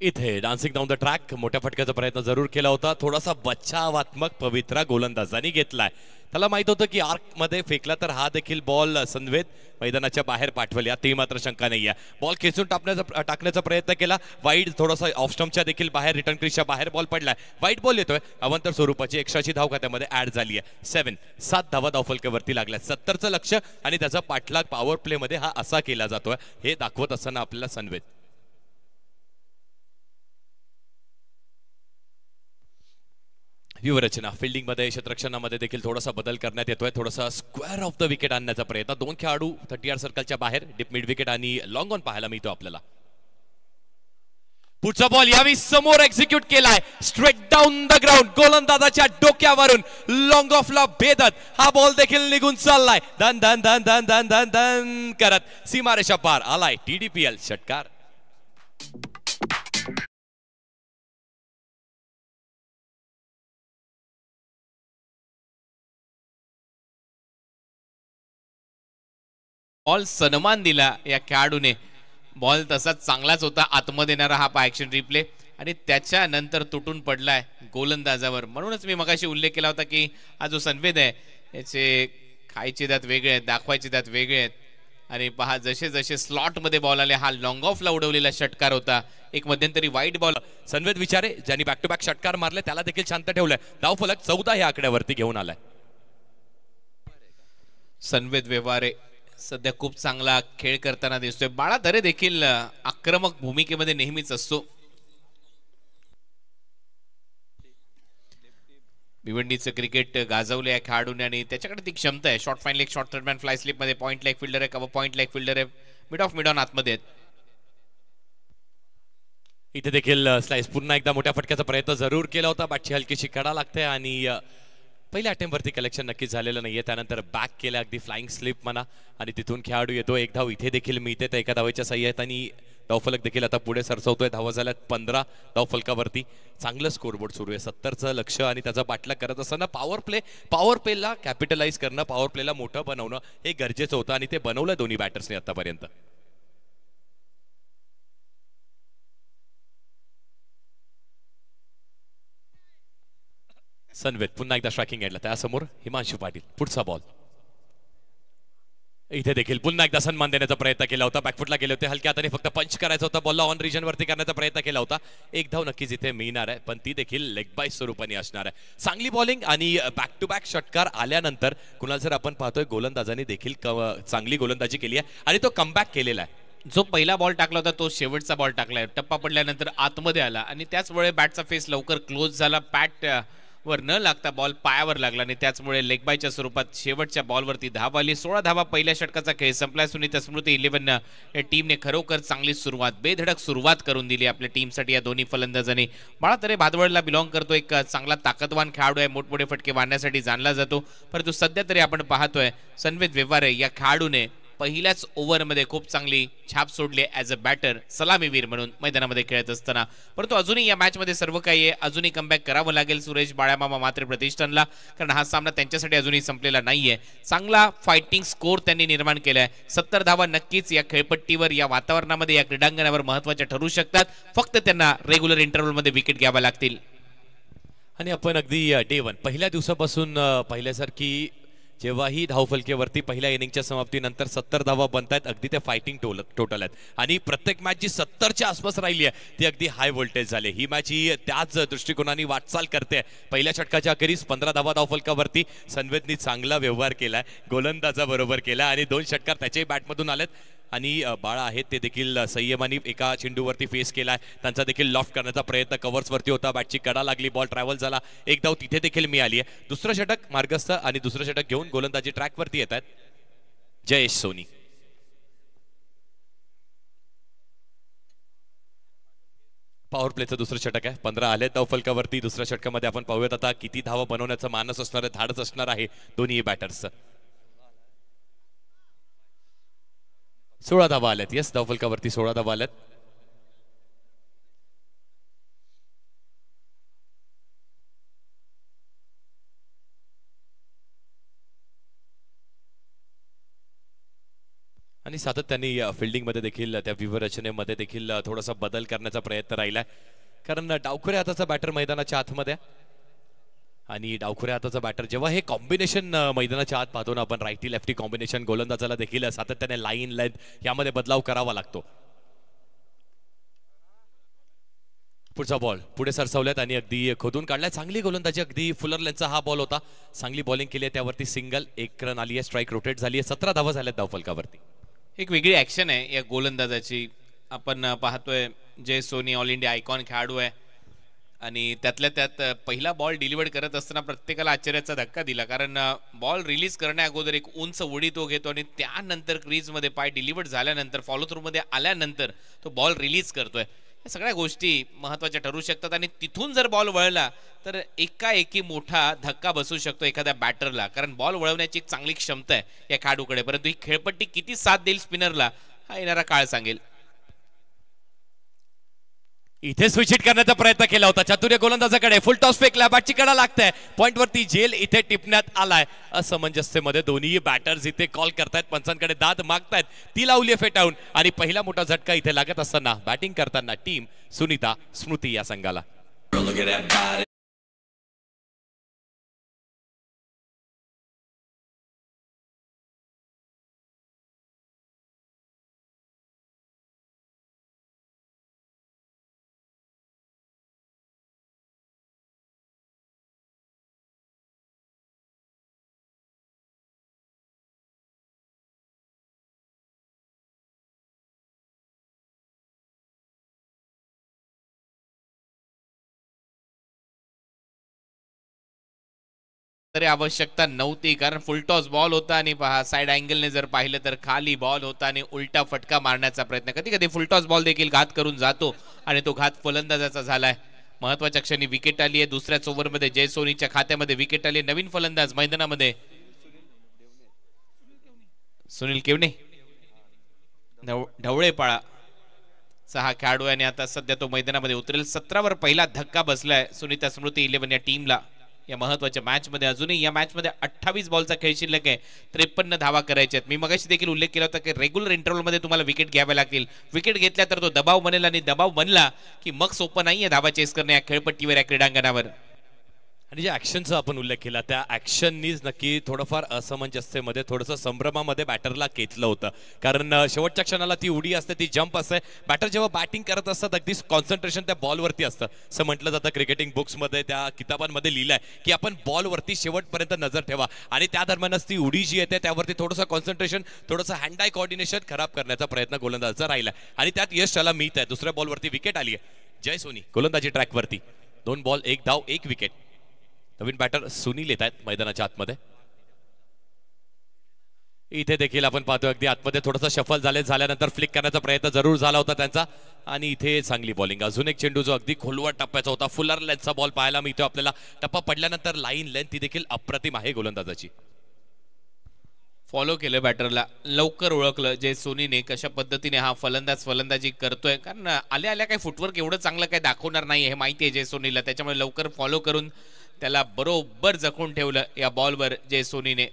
इथे डान्सिंग डाऊन द ट्रॅक मोठ्या फटक्याचा प्रयत्न जरूर केला होता. थोडासा बचावात्मक पवित्रा गोलंदाजांनी घेतलाय. त्याला माहित होतं की आर्क मध्ये फेकला तर हा देखील बॉल संवेद मैदानाच्या बाहेर पाठवली. यातही मात्र शंका नाहीये. बॉल खेचून टाकण्याचा प्रयत्न केला. वाईड थोडासा ऑफ स्टंपच्या देखील बाहेर रिटर्न क्रीजच्या बाहेर बॉल पडलाय. वाईट बॉल येतोय. अवंतर स्वरूपाची 100ची धाव खात्यामध्ये ऍड झाली आहे. 7 धावा धावफलकावरती लागल्या. 70चं लक्ष आणि त्याचा पाठलाग पॉवर प्ले मध्ये हा असा केला जातोय हे दाखवत असताना आपल्याला संवेद. व्यूहरचना फिल्डिंग मध्ये क्षेत्ररक्षणामध्ये देखील थोडासा बदल करण्यात येतोय. थोडासा स्क्वेअर ऑफ द विकेट आणण्याचा प्रयत्न. 2 खेळाडू 30 यार्ड सर्कलच्या बाहेर डीप मिड विकेट आणि लॉंग ऑन पाहायला मिळतो आपल्याला. पुढचा बॉल यावी समोर एक्झिक्यूट केलाय. स्ट्रेट डाऊन द ग्राउंड गोलंदाजाच्या डोक्यावरून लॉंग ऑफला भेदत हा बॉल देखील निघून चाललाय. धन धन धन धन धन धन धन करत सीमारेषा पार आलाय TDPL षटकार. बॉल सन्मान दिला या खेळाडूने. बॉल तसाच चांगलाच होता. आतमध्ये येणारा हा ॲक्शन रिप्ले आणि त्याच्यानंतर तुटून पडलाय गोलंदाजावर. म्हणूनच मी मगाशी उल्लेख केला होता की हा जो संवेद आहे याचे खायचे दात वेगळे आहेत, दाखवायचे दात वेगळे आहेत. आणि पहा जसे जसे स्लॉट मध्ये बॉल आले हा लॉंग ऑफला उडवलेला षटकार होता. एक मध्यंतरी वाईट बॉल. संवेद विचारे ज्यांनी बॅक टू बॅक षटकार मारले त्याला देखील शांत ठेवलंय. धावफलक 14 या आकड्यावरती घेऊन आलाय. संवेद व्यवहारे सध्या खूप चांगला खेळ करताना दिसतोय. बाळा दरे देखील आक्रमक भूमिकेमध्ये नेहमीच असतो. भिवंडीचं क्रिकेट गाजवलं या खेळाडूने आणि त्याच्याकडे ती क्षमता आहे. Short fine leg, short third man, fly slip मध्ये पॉइंट लेग फिल्डर आहे, कव्हर पॉइंट लेग फिल्डर आहे, मिड ऑन आतमध्ये आहेत. इथे देखील स्लाइस पुन्हा एकदा मोठ्या फटक्याचा प्रयत्न जरूर केला होता. बॅटची हलकीशी कडा लागते आणि पहिल्या अटेम्प्ट वरती कलेक्शन नक्कीच झालेलं नाहीये. त्यानंतर बॅक केलं अगदी फ्लाइंग स्लिप म्हणा आणि तिथून खेळाडू येतो. एक धाव इथे देखील मिळते. तर एका धावेच्या सहाय्याने धावफलक देखील आता पुढे सरसवतोय. धावा झाल्यात 15 धावफलकावरती. चांगलं स्कोरबोर्ड सुरू आहे. 70चं लक्ष आणि त्याचा पाठलाग करत असताना पॉवर प्लेला कॅपिटलाइज करणं, पॉवर प्लेला मोठं बनवणं हे गरजेचं होतं आणि ते बनवलं दोन्ही बॅटर्सने आतापर्यंत. संवेद पुन्हा एकदा स्ट्रायकिंग एंडला. त्यासमोर हिमांशू पाटील. पुढचा बॉल इथे देखील पुन्हा एकदा सन्मान देण्याचा प्रयत्न केला होता. बॅकफुटला गेले होते. हलक्या हाताने फक्त पंच करायचा होता. बॉलला ऑन रिजन वरती करण्याचा प्रयत्न केला होता. एक धाव नक्कीच इथे मिळणार आहे पण ती देखील लेग बाय स्वरूपाने असणार आहे. चांगली बॉलिंग आणि बॅक टू बॅक षटकार आल्यानंतर कुणाल सर आपण पाहतोय गोलंदाजाने देखील चांगली गोलंदाजी केली आहे आणि तो कमबॅक केलेला आहे. जो पहिला बॉल टाकला होता तो शेवटचा बॉल टाकलाय. टप्पा पडल्यानंतर आतमध्ये आला आणि त्याचमुळे बॅटचा फेस लवकर क्लोज झाला. पॅट वर न लागता बॉल पायावर लागला आणि त्याचमुळे लेग बायच्या स्वरूपात शेवटच्या बॉलवरती धाव आली. 16 धावा पहिल्या षटकाचा खेळ संपला. सुनीता स्मृती 11 या टीमने खरोखर चांगली सुरुवात, बेधडक सुरुवात करून दिली आपल्या टीमसाठी या दोन्ही फलंदाजांनी. बाळा तरे भादवडला बिलॉंग करतो. एक चांगला ताकदवान खेळाडू आहे. मोठमोठे फटके मारण्यासाठी जाणला जातो. परंतु सध्या तरी आपण पाहतोय संवेद व्यवहारे या खेळाडूने पहिल्याच ओव्हरमध्ये खूप चांगली छाप सोडली ॲज अ बॅटर, सलामीवीर म्हणून मैदानामध्ये खेळत असताना. परंतु अजूनही या मॅचमध्ये सर्व काही आहे. अजूनही कमबॅक करावं लागेल सुरेश बाळ्यामामा मात्र प्रतिष्ठानला, कारण हा सामना त्यांच्यासाठी अजूनही संपलेला नाहीये. चांगला फायटिंग स्कोर त्यांनी निर्माण केलाय. 70 धावा नक्कीच या खेळपट्टीवर, या वातावरणामध्ये, या क्रीडांगणावर महत्वाच्या ठरू शकतात. फक्त त्यांना रेग्युलर इंटरव्हलमध्ये विकेट घ्याव्या लागतील. आणि आपण अगदी डे 1 पहिल्या दिवसापासून पाहिल्यासारखी जेव्हाही धावफलकेवरती पहिल्या इनिंगच्या समाप्तीनंतर 70 धावा बनतायत. अगदी ते फायटिंग टोटल आहेत आणि प्रत्येक मॅच जी 70च्या आसपास राहिली आहे ती अगदी हाय व्होल्टेज झाली. ही मॅच ही त्याच दृष्टिकोनाने वाटचाल करते. पहिल्या षटकाच्या अखेरीस 15 धावा धावफलकावरती संवेदनी चांगला व्यवहार केलाय, गोलंदाजाबरोबर केला आणि 2 षटकार त्याच्याही बॅटमधून आलेत. आणि बाळा आहेत ते देखील संयमाने एका चेंडूवरती फेस केलाय. त्यांचा देखील लॉफ्ट करण्याचा प्रयत्न कव्हर्सवरती होता. बॅटची कडा लागली, बॉल ट्रॅव्हल झाला. एक धाव तिथे देखील मिळाली आहे. दुसरं षटक मार्गस्थ आणि दुसरं षटक घेऊन गोलंदाजी ट्रॅकवरती येत आहेत जयेश सोनी. पॉवर प्लेचं दुसरं षटक आहे. 15 आले धावफलकावरती. दुसऱ्या षटकामध्ये आपण पाहूयात आता किती धावा बनवण्याचं मानस असणार आहे, धाडस असणार आहे दोन्ही बॅटर्सचं. 16 धावा आल्यात. येस, धावफलकावरती 16 धावा आल्यात. आणि आणि सातत्याने फिल्डिंगमध्ये देखील त्या व्यूहरचनेमध्ये देखील थोडासा बदल करण्याचा प्रयत्न राहिलाय, कारण डावखुऱ्या हाताचा बॅटर मैदानाच्या आतमध्ये आणि डावखुऱ्या हाताचा बॅटर जेव्हा हे कॉम्बिनेशन मैदानाच्या आत पाहतो ना आपण, राईटी लेफ्टी कॉम्बिनेशन, गोलंदाजाला देखील सातत्याने लाईन लेंथ यामध्ये बदलाव करावा लागतो. पुढचा बॉल पुढे सरसवल्यात आणि अगदी खोदून काढलाय. चांगली गोलंदाजी, अगदी फुलर लेनचा हा बॉल होता. चांगली बॉलिंग केली आहे, त्यावरती सिंगल, 1 रन आली आहे, स्ट्राईक रोटेट झाली आहे, 17 धावा झाल्यात धावफलकावरती. एक वेगळी ऍक्शन आहे या गोलंदाजाची. आपण पाहतोय जय सोनी ऑल इंडिया आयकॉन खेळाडू आहे आणि त्यातल्या त्यात पहिला बॉल डिलिव्हर करत असताना प्रत्येकाला आश्चर्याचा धक्का दिला, कारण बॉल रिलीज करण्या अगोदर एक उंच उडी तो घेतो आणि त्यानंतर क्रीजमध्ये पाय डिलिव्हर झाल्यानंतर फॉलो थ्रू मध्ये आल्यानंतर तो बॉल रिलीज करतोय. या सगळ्या गोष्टी महत्त्वाच्या ठरू शकतात आणि तिथून जर बॉल वळला तर एकाएकी मोठा धक्का बसू शकतो एखाद्या बॅटरला, कारण बॉल वळवण्याची एक चांगली क्षमता आहे या खेळाडूकडे. परंतु ही खेळपट्टी किती साथ देईल स्पिनरला हा येणारा काळ सांगेल. इथे स्विच हिट करण्याचा प्रयत्न केला होता चातुर्य गोलंदाजाकडे. फुल टॉस फेकला, बॅटची कडा लागते, पॉइंट वरती झेल इथे टिपण्यात आलाय. असमंजस्यमध्ये दोन्ही बॅटर्स इथे कॉल करतायत, पंचांकडे दाद मागतायत. ती लावली फेटाळून आणि पहिला मोठा झटका इथे लागत असताना बॅटिंग करताना टीम सुनीता स्मृती या संघाला. तरी आवश्यकता नव्हती, कारण फुलटॉस बॉल होता आणि पहा साइड अँगलने जर पाहिलं तर खाली बॉल होता आणि उलटा फटका मारण्याचा प्रयत्न. कधी कधी फुलटॉस बॉल देखील घात करून जातो आणि तो घात फलंदाजाचा झालाय. महत्वाच्या क्षणी विकेट आली आहे. दुसऱ्याच ओव्हरमध्ये जय सोनीच्या खात्यामध्ये विकेट आली. नवीन फलंदाज मैदानामध्ये सुनील केवणे, ढवळेपाळा हा खेळाडू आणि आता सध्या तो मैदानामध्ये उतरेल. 17 वर पहिला धक्का बसलाय सुनीता स्मृती 11 या टीमला या महत्वाच्या मॅच मध्ये. अजूनही या मॅच मध्ये 28 बॉलचा खेळ शिल्लक आहे, 53 धावा करायच्या आहेत. मी मगाशी देखील उल्लेख केला होता की रेग्युलर इंटरव्हल मध्ये तुम्हाला विकेट घ्यावे लागतील. विकेट घेतल्या तर तो दबाव बनेल आणि दबाव बनला की मग सोपं नाहीये धावा चेस करणे या खेळपट्टीवर, या क्रीडांगणावर. आणि ज्या ऍक्शनचा आपण उल्लेख केला त्या ऍक्शननीच नक्की थोडंफार असमंजस्यमध्ये, थोडंसं संभ्रमामध्ये बॅटरला घेतलं होतं, कारण शेवटच्या क्षणाला ती उडी असते, ती जंप असते. बॅटर जेव्हा बॅटिंग करत असतात अगदी कॉन्सन्ट्रेशन त्या बॉलवरती असतं. असं म्हटलं जातं क्रिकेटिंग बुक्समध्ये, त्या किताबांमध्ये लिहिलंय की आपण बॉलवरती शेवटपर्यंत नजर ठेवा आणि त्या दरम्यानच ती उडी जी येते त्यावरती थोडंसं कॉन्सन्ट्रेशन, थोडंसं हँड आय कोऑर्डिनेशन खराब करण्याचा प्रयत्न गोलंदाजाचा राहिला आणि त्यात यश त्याला मिळत आहे. दुसऱ्या बॉलवरती विकेट आली आहे. जय सोनी गोलंदाजी ट्रॅकवरती, 2 बॉल 1 धाव 1 विकेट. नवीन बॅटर सुनील येत आहेत मैदानाच्या आतमध्ये. इथे देखील आपण पाहतोय अगदी आतमध्ये थोडंसं शफल झाल्यानंतर फ्लिक करण्याचा प्रयत्न जरूर झाला होता त्यांचा आणि इथे चांगली बॉलिंग. अजून एक चेंडू जो अगदी खोलवर टप्प्याचा होता, फुलर लेंथचा बॉल पाहायला मिळतो आपल्याला. टप्पा पडल्यानंतर लाईन लेंथ ती देखील अप्रतिम आहे गोलंदाजाची. फॉलो केलं बॅटरला, लवकर ओळखलं जय सोनीने कशा पद्धतीने हा फलंदाजी करतोय, कारण आल्या आल्या काही फुटवर्क एवढं चांगलं काही दाखवणार नाही हे माहिती आहे जय सोनीला. त्याच्यामुळे लवकर फॉलो करून त्याला बरोबर जखून ठेवलं या बॉलवर जय सोनीने.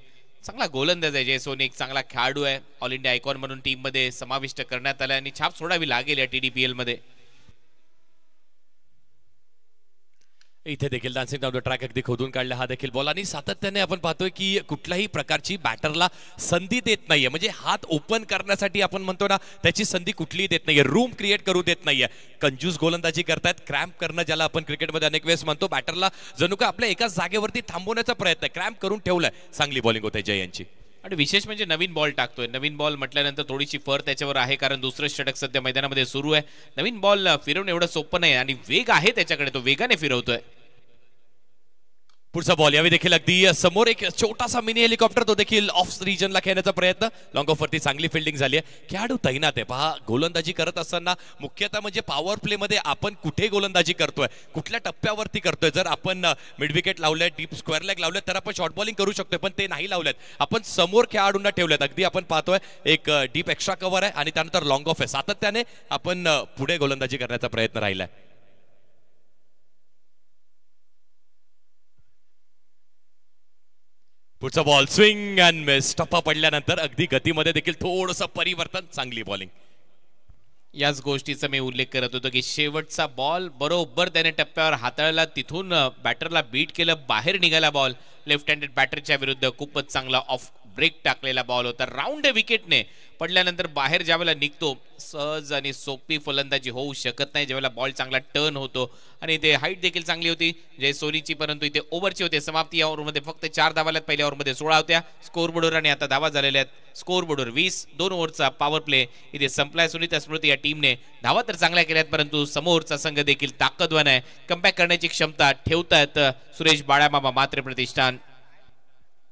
चांगला गोलंदाज आहे जय सोनी, एक चांगला खेळाडू आहे. ऑल इंडिया आयकॉन म्हणून टीम मध्ये समाविष्ट करण्यात आला आणि छाप सोडावी लागेल या TDPL मध्ये. इथे देखील डान्सिंग डाऊन द ट्रॅक अगदी खोदून काढला हा देखील बॉल आणि सातत्याने आपण पाहतोय की कुठल्याही प्रकारची बॅटरला संधी देत नाहीये, म्हणजे हात ओपन करण्यासाठी आपण म्हणतो ना त्याची संधी कुठलीही देत नाहीये, रूम क्रिएट करू देत नाहीये. कंजूस गोलंदाजी करतायत, क्रॅम्प करणं ज्याला आपण क्रिकेटमध्ये अनेक वेळेस म्हणतो, बॅटरला जणू का आपल्या एकाच जागेवरती थांबवण्याचा प्रयत्न, क्रॅम्प करून ठेवलाय. चांगली बॉलिंग होते जय यांची. आणि विशेष म्हणजे नवीन बॉल टाकतोय. नवीन बॉल म्हटल्यानंतर थोडीशी फर त्याच्यावर आहे, कारण दुसरं षटक सध्या मैदानामध्ये सुरू आहे. नवीन बॉल फिरवणं एवढं सोपं नाही आणि वेग आहे त्याच्याकडे, तो वेगाने फिरवतोय. पुढचा बॉल यावेळी देखील अगदी समोर एक छोटासा मिनी हेलिकॉप्टर, तो देखील ऑफ रिजनला खेळण्याचा प्रयत्न. लॉंग ऑफ वरती चांगली फिल्डिंग झाली आहे. खेळाडू तैनात आहे. पहा गोलंदाजी करत असताना मुख्यतः म्हणजे पॉवर प्ले मध्ये आपण कुठे गोलंदाजी करतोय, कुठल्या टप्प्यावरती करतोय. जर आपण मिड विकेट लावलंय, डीप स्क्वेअर लेग लावलेत तर आपण शॉर्ट बॉलिंग करू शकतोय, पण ते नाही लावलेत. आपण समोर खेळाडूंना ठेवलेत. अगदी आपण पाहतोय एक डीप एक्स्ट्रा कव्हर आहे आणि त्यानंतर लॉंग ऑफ आहे. सातत्याने आपण पुढे गोलंदाजी करण्याचा प्रयत्न राहिलाय. पुढचा बॉल स्विंग अँड मिस. टप्पा पडल्यानंतर अगदी गतीमध्ये देखील थोडंसं परिवर्तन. चांगली बॉलिंग. याच गोष्टीचा मी उल्लेख करत होतो की शेवटचा बॉल बरोबर त्याने टप्प्यावर हाताळला, तिथून बॅटरला बीट केलं, बाहेर निघाला बॉल. लेफ्ट हँडेड बॅटरच्या विरुद्ध खूपच चांगला ऑफ ब्रेक टाकलेला बॉल होता. राऊंड विकेटने पडल्यानंतर बाहेर ज्यावेळेला निघतो, सहज आणि सोपी फलंदाजी होऊ शकत नाही ज्यावेळेला बॉल चांगला टर्न होतो. आणि इथे हाईट देखील चांगली होती जय सोनीची, परंतु इथे ओव्हरची होते. समाप्ती या ओव्हरमध्ये फक्त 4 धावा आल्यात. पहिल्या ओव्हरमध्ये 16 होत्या स्कोर बोर्डवर आणि आता धावा झालेल्या आहेत स्कोर बोर्डवर 20. 2 ओव्हरचा पॉवर प्ले इथे संपलाय. सुनीता स्मृती या टीमने धावा तर चांगल्या केल्यात, परंतु समोरचा संघ देखील ताकदवान आहे. कमबॅक करण्याची क्षमता ठेवतायत सुरेश बाळामामा मात्र प्रतिष्ठान.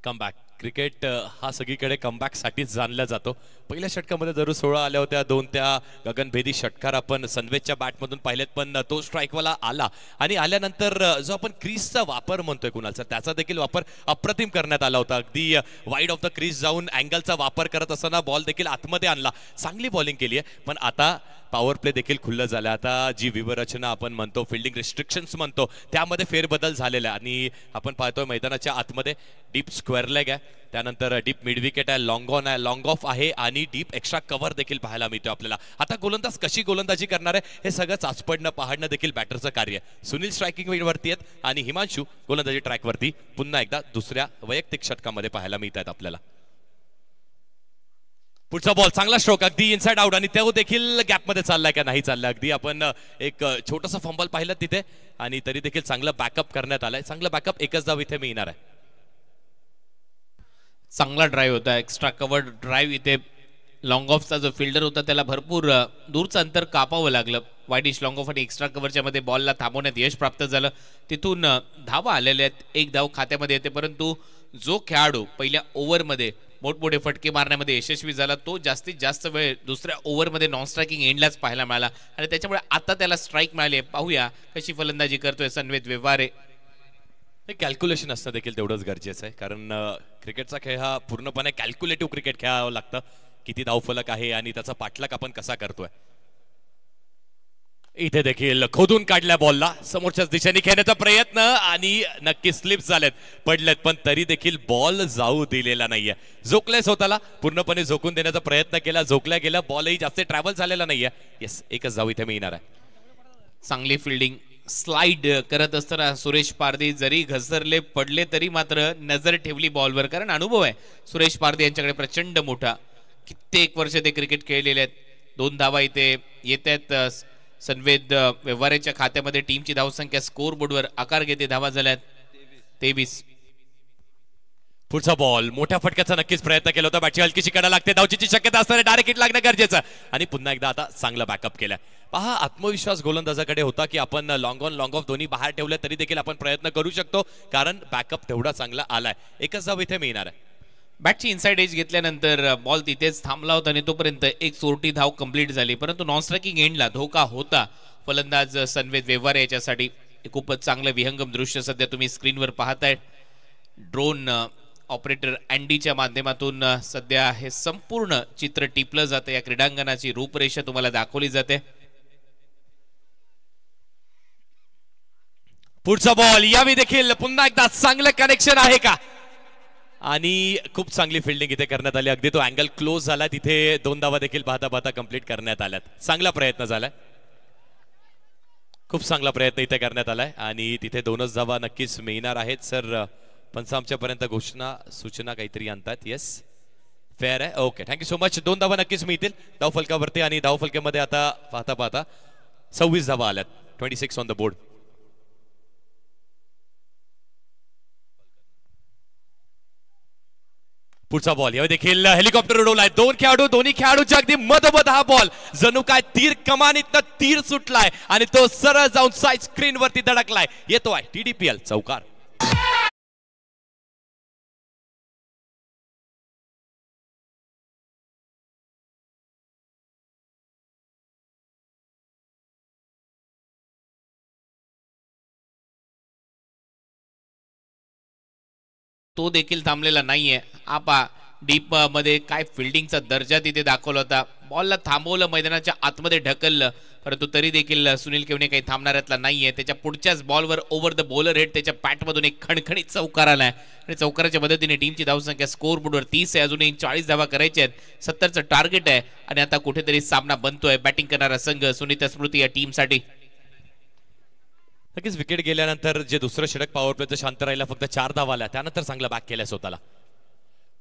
कमबॅक क्रिकेट हा सगळीकडे कमबॅक साठीच जाणला जातो. पहिल्या षटकामध्ये जरूर 16 आल्या होत्या, 2 त्या गगनभेदी षटकार आपण सनवेजच्या बॅटमधून पाहिलेत, पण तो स्ट्राईकवाला आला. आणि आल्यानंतर जो आपण क्रीजचा वापर म्हणतोय कुणाचा, त्याचा देखील वापर अप्रतिम करण्यात आला होता. अगदी वाईड ऑफ द क्रीज जाऊन अँगलचा वापर करत असताना बॉल देखील आतमध्ये आणला. चांगली बॉलिंग केली आहे. पण आता पॉवर प्ले देखील खुल्लं झालं. आता जी व्यूहरचना आपण म्हणतो, फिल्डिंग रिस्ट्रिक्शन्स म्हणतो, त्यामध्ये फेरबदल झालेला आहे. आणि आपण पाहतोय मैदानाच्या आतमध्ये डीप स्क्वेअर लेग आहे, त्यानंतर डीप मिड विकेट आहे, लॉंग ऑन आहे, लॉंग ऑफ आहे आणि डीप एक्स्ट्रा कव्हर देखील पाहायला मिळतो आपल्याला. आता गोलंदाज कशी गोलंदाजी करणार आहे हे सगळं चाचपडणं पाहणं देखील बॅटरचं कार्य आहे. सुनील स्ट्रायकिंग वरती आहेत आणि हिमांशू गोलंदाजी ट्रॅकवरती पुन्हा एकदा दुसऱ्या वैयक्तिक षटकामध्ये पाहायला मिळत आहेत आपल्याला. पुढचा बॉल चांगला स्ट्रोक, अगदी इनसाइड आउट. आणि तो देखील गॅपमध्ये चाललाय का नाही चाललाय. अगदी आपण एक छोटंसं फंबल पाहिलं तिथे आणि तरी देखील चांगलं बॅकअप करण्यात आलंय. चांगलं बॅकअप, एकच धाव इथे मिळणार आहे. चांगला ड्राईव्ह होता, एक्स्ट्रा कव्हर ड्राईव्ह. इथे लॉंग ऑफचा जो फिल्डर होता त्याला भरपूर दूरचं अंतर कापावं लागलं. वाईडिश लॉंग ऑफ आणि एक्स्ट्रा कव्हरच्या मध्ये बॉलला थांबवण्यात यश प्राप्त झालं. तिथून धावा आलेल्या आहेत, 1 धाव खात्यामध्ये येते. परंतु जो खेळाडू पहिल्या ओव्हरमध्ये मोठमोठे फटके मारण्यामध्ये यशस्वी झाला तो जास्तीत जास्त वेळ दुसऱ्या ओव्हरमध्ये नॉन स्ट्रायकिंग एंडलाच पाहायला मिळाला आणि त्याच्यामुळे आता त्याला स्ट्राईक मिळाली. पाहूया कशी फलंदाजी करतोय सन्वेद व्यवहारे. कॅल्क्युलेशन असणं देखील तेवढंच गरजेचं आहे, कारण क्रिकेटचा खेळ हा पूर्णपणे कॅल्क्युलेटिव्ह क्रिकेट खेळावं लागतं. किती धावफलक आहे आणि त्याचा पाठलाग आपण कसा करतोय. इथे देखील खोदून काढल्या बॉलला, समोरच्याच दिशेने खेळण्याचा प्रयत्न आणि नक्की स्लिप झालेत, पडलेत, पण तरी देखील बॉल जाऊ दिलेला नाहीये. झोकले स्वतःला, पूर्णपणे झोकून देण्याचा प्रयत्न केला, झोकल्या गेला, बॉलही जास्त ट्रॅव्हल झालेला नाहीये. येस, एकच जाऊ इथे मिळणार आहे. चांगली फिल्डिंग. स्लाइड करत असताना सुरेश पारधी जरी घसरले पडले तरी मात्र नजर ठेवली बॉलवर, कारण अनुभव आहे सुरेश पारधी यांच्याकडे प्रचंड मोठा. कित्येक वर्ष ते क्रिकेट खेळलेले आहेत. 2 धावा इथे येत आहेत सन्वेद व्यवहाराच्या खात्यामध्ये. टीमची धावसंख्या स्कोर बोर्डवर आकार घेते. धावा झाल्यात 23. पुढचा बॉल मोठ्या फटक्याचा नक्कीच प्रयत्न केला होता. बॅटची हलकीशी कडा लागते, धावचीची शक्यता असताना डायरेक्ट हिट लागणं गरजेचं आणि पुन्हा एकदा आता चांगला बॅकअप केलाय. पहा, आत्मविश्वास गोलंदाजाकडे होता की आपण लॉंग ऑन लॉंग ऑफ दोन्ही बाहेर ठेवले तरी देखील आपण प्रयत्न करू शकतो, कारण बॅकअप तेवढा चांगला आलाय. एकच धाव इथे मिळणार आहे. बॅटची इनसाइड एज घेतल्यानंतर बॉल तिथेच थांबला होता आणि तोपर्यंत एक चोरटी धाव कंप्लीट झाली, परंतु नॉन स्ट्रायकिंग एंडला धोका होता फलंदाज सन्वेद व्यवहारे याच्यासाठी. खूपच चांगलं विहंगम दृश्य सध्या तुम्ही स्क्रीनवर पाहताय. ड्रोन ऑपरेटर अँडीच्या माध्यमातून सध्या हे संपूर्ण चित्र टिपलं जातं. या क्रीडांगणाची रूपरेषा तुम्हाला दाखवली जाते. पुढचा बॉल यावी देखील पुन्हा एकदा चांगलं कनेक्शन आहे का, आणि खूप चांगली फिल्डिंग इथे करण्यात आली. अगदी तो अँगल क्लोज झाला, तिथे 2 धावा देखील पाहता पाहता कंप्लीट करण्यात आल्यात. चांगला प्रयत्न झालाय, खूप चांगला प्रयत्न इथे करण्यात आलाय आणि तिथे 2च धावा नक्कीच मिळणार आहेत. सर पंच आमच्या पर्यंत घोषणा सूचना काहीतरी आणतात. येस, फेअर आहे. Okay, thank you so much. 2 धावा नक्कीच मिळतील धावफलकावरती आणि धावफलकामध्ये आता पाहता पाहता 26 धावा आल्यात. 26 ऑन द बोर्ड. पुढचा बॉल यावेळी देखील हेलिकॉप्टर उडवलाय. 2 खेळाडू, दोन्ही खेळाडूच्या अगदी मधोमध हा बॉल जणू काय तीर कमानीतनं तीर सुटलाय आणि तो सरळ जाऊन साईड स्क्रीन वरती धडकलाय. येतोय TDPL चौकार. तो देखील थांबलेला नाहीये. आपा डीप मध्ये काय फिल्डिंगचा दर्जा तिथे दाखवला होता. बॉलला थांबवलं, मैदानाच्या आतमध्ये ढकललं, परंतु तरी देखील सुनील केवने काही थांबणाऱ्यातला नाहीये. त्याच्या पुढच्याच बॉलवर ओव्हर द बॉलर हेड त्याच्या पॅटमधून एक खणखणीत चौकार आलाय आणि चौकाराच्या मदतीने टीमची धावसंख्या स्कोअर बोर्डवर 30 आहे. अजूनही 40 धावा करायच्या आहेत. 70चं टार्गेट आहे आणि आता कुठेतरी सामना बनतोय. बॅटिंग करणारा संघ सुनीता स्मृती या टीमसाठी. नक्कीच विकेट गेल्यानंतर जे दुसरं षटक पॉवर प्लेचं शांत राहिला, फक्त 4 धावा आल्या, त्यानंतर चांगला बॅक केला स्वतःला.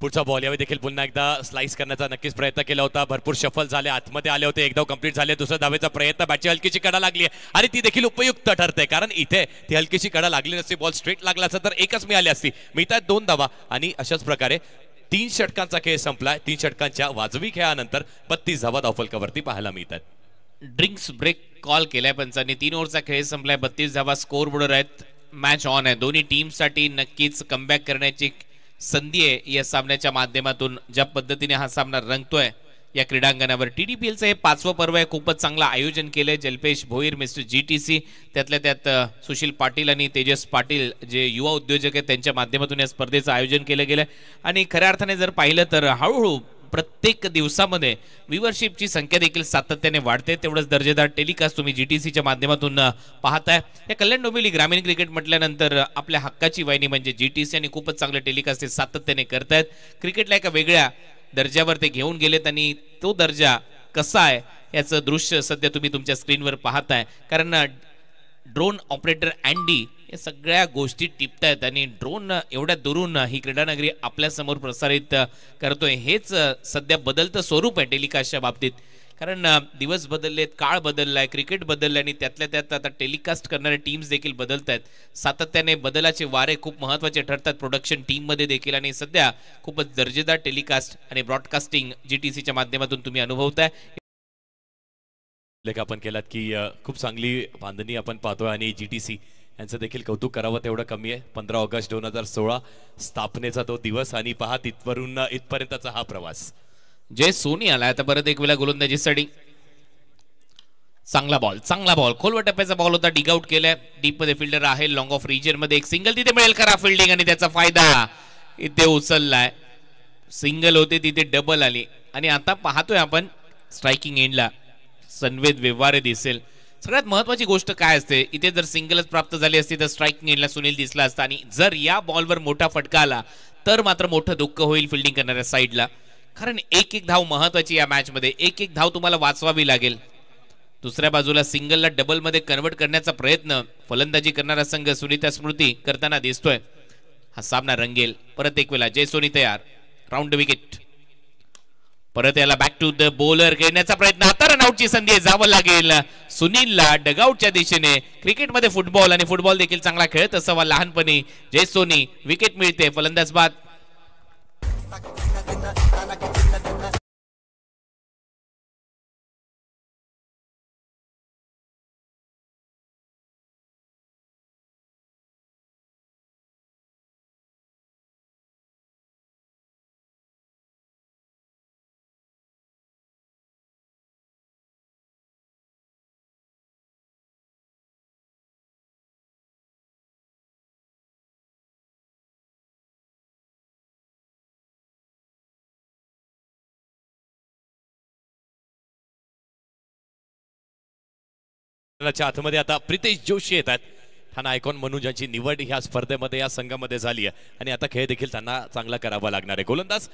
पुढचा बॉल यावेळी देखील पुन्हा एकदा स्लाइस करण्याचा नक्कीच प्रयत्न केला होता. भरपूर शफल झाले, आतमध्ये आले होते, एक धाव कंप्लीट झाले. दुसऱ्या धावेचा प्रयत्न, बॅटची हलकीची कडा लागली आहे आणि ती देखील उपयुक्त ठरते, कारण इथे ती हलकीची कडा लागली नसती, बॉल स्ट्रेट लागला असता तर एकच मिळाली असती. मिळतात 2 धावा आणि अशाच प्रकारे 3 षटकांचा खेळ संपलाय. 3 षटकांच्या वाजवी खेळानंतर 32 धावा धावफलकावरती पाहायला मिळतात. ड्रिंक्स ब्रेक कॉल केलाय पंचांनी. 3 ओव्हरचा खेळ संपलाय, 32 धावा स्कोअर बोर्डवर आहेत. मॅच ऑन आहे. दोन्ही टीमसाठी नक्कीच कमबॅक करण्याची संधी आहे या सामन्याच्या माध्यमातून. ज्या पद्धतीने हा सामना रंगतोय या क्रीडांगणावर. TDPLचं हे 5वं पर्व आहे. खूपच चांगलं आयोजन केलंय. जल्पेश भोईर, मिस्टर GTC, त्यातल्या त्यात सुशील पाटील आणि तेजस पाटील जे युवा उद्योजक आहेत त्यांच्या माध्यमातून या स्पर्धेचं आयोजन केलं गेलंय. आणि खऱ्या अर्थाने जर पाहिलं तर हळूहळू प्रत्येक दिवसामध्ये व्ह्यूअरशिपची संख्या देखील सातत्याने वाढते. तेवढंच दर्जेदार टेलिकास्ट तुम्ही GTCच्या माध्यमातून पाहताय. या कल्याण डोंबिवली ग्रामीण क्रिकेट म्हटल्यानंतर आपल्या हक्काची वाहिनी म्हणजे GTC आणि खूपच चांगलं टेलिकास्ट ते सातत्याने करतायत. क्रिकेटला एका वेगळ्या दर्जावर ते घेऊन गेलेत आणि तो दर्जा कसा आहे याचं दृश्य सध्या तुम्ही तुमच्या स्क्रीनवर पाहताय. कारण ड्रोन ऑपरेटर अँडी या सगळ्या गोष्टी टिपतायत आणि ड्रोन एवढ्या दुरून ही क्रीडानगरी आपल्या समोर प्रसारित करतोय. हेच सध्या बदलतं स्वरूप आहे टेलिकास्टच्या बाबतीत. कारण दिवस बदललेत, काळ बदललाय, क्रिकेट बदललाय आणि त्यातल्या त्यात आता टेलिकास्ट करणारे टीम्स देखील बदलत आहेत. सातत्याने बदलाचे वारे खूप महत्त्वाचे ठरतात प्रोडक्शन टीममध्ये देखील. आणि सध्या खूपच दर्जेदार टेलिकास्ट आणि ब्रॉडकास्टिंग GTCच्या माध्यमातून तुम्ही अनुभवताय. लेख आपण केलात की खूप चांगली बांधणी आपण पाहतोय आणि GTC यांचं देखील कौतुक करावं तेवढं कमी आहे. 15 ऑगस्ट 2016 स्थापनेचा तो दिवस आणि पहा तिथवरून इथपर्यंतचा हा प्रवास. जय सोनी आला आता परत एक वेळा गोलंदाजीसाठी. चांगला बॉल खोलवर टप्प्याचा बॉल होता. डिग आउट केलाय. डीप मध्ये फिल्डर आहे. लॉंग ऑफ रिजन मध्ये एक सिंगल तिथे मिळेल. करा फिल्डिंग आणि त्याचा फायदा इथे उचललाय. सिंगल होते तिथे डबल आली आणि आता पाहतोय आपण स्ट्रायकिंग एंडला सनवेद व्यवहारे दिसेल. सगळ्यात महत्वाची गोष्ट काय असते, इथे जर सिंगलच प्राप्त झाली असती तर स्ट्रायकिंग एंडला सुनील दिसला असता आणि जर या बॉलवर मोठा फटका आला तर मात्र मोठं दुःख होईल फिल्डिंग करणाऱ्या साईडला. कारण एक एक धाव महत्वाची या मॅच मध्ये. एक एक धाव तुम्हाला वाचवावी लागेल. दुसऱ्या बाजूला सिंगलला डबल मध्ये कन्वर्ट करण्याचा प्रयत्न फलंदाजी करणारा संघ सुनीता स्मृती करताना दिसतोय. हा सामना रंगेल. परत एक वेळा जय सोनी तयार. Round wicket. परत याला बॅक टू द बॉलर घेण्याचा प्रयत्न. आता रनआउटची संधी जावं लागेल सुनीलला डगआउटच्या दिशेने. क्रिकेटमध्ये फुटबॉल आणि फुटबॉल देखील चांगला खेळत असावा लहानपणी जय सोनी. विकेट मिळते. फलंदाज बाद. आतमध्ये आता प्रितेश जोशी येतात. ठाण आयकॉन म्हणून ज्यांची निवड ह्या स्पर्धेमध्ये या संघामध्ये झाली आहे आणि आता खेळ देखील त्यांना चांगला करावा लागणार आहे. गोलंदाज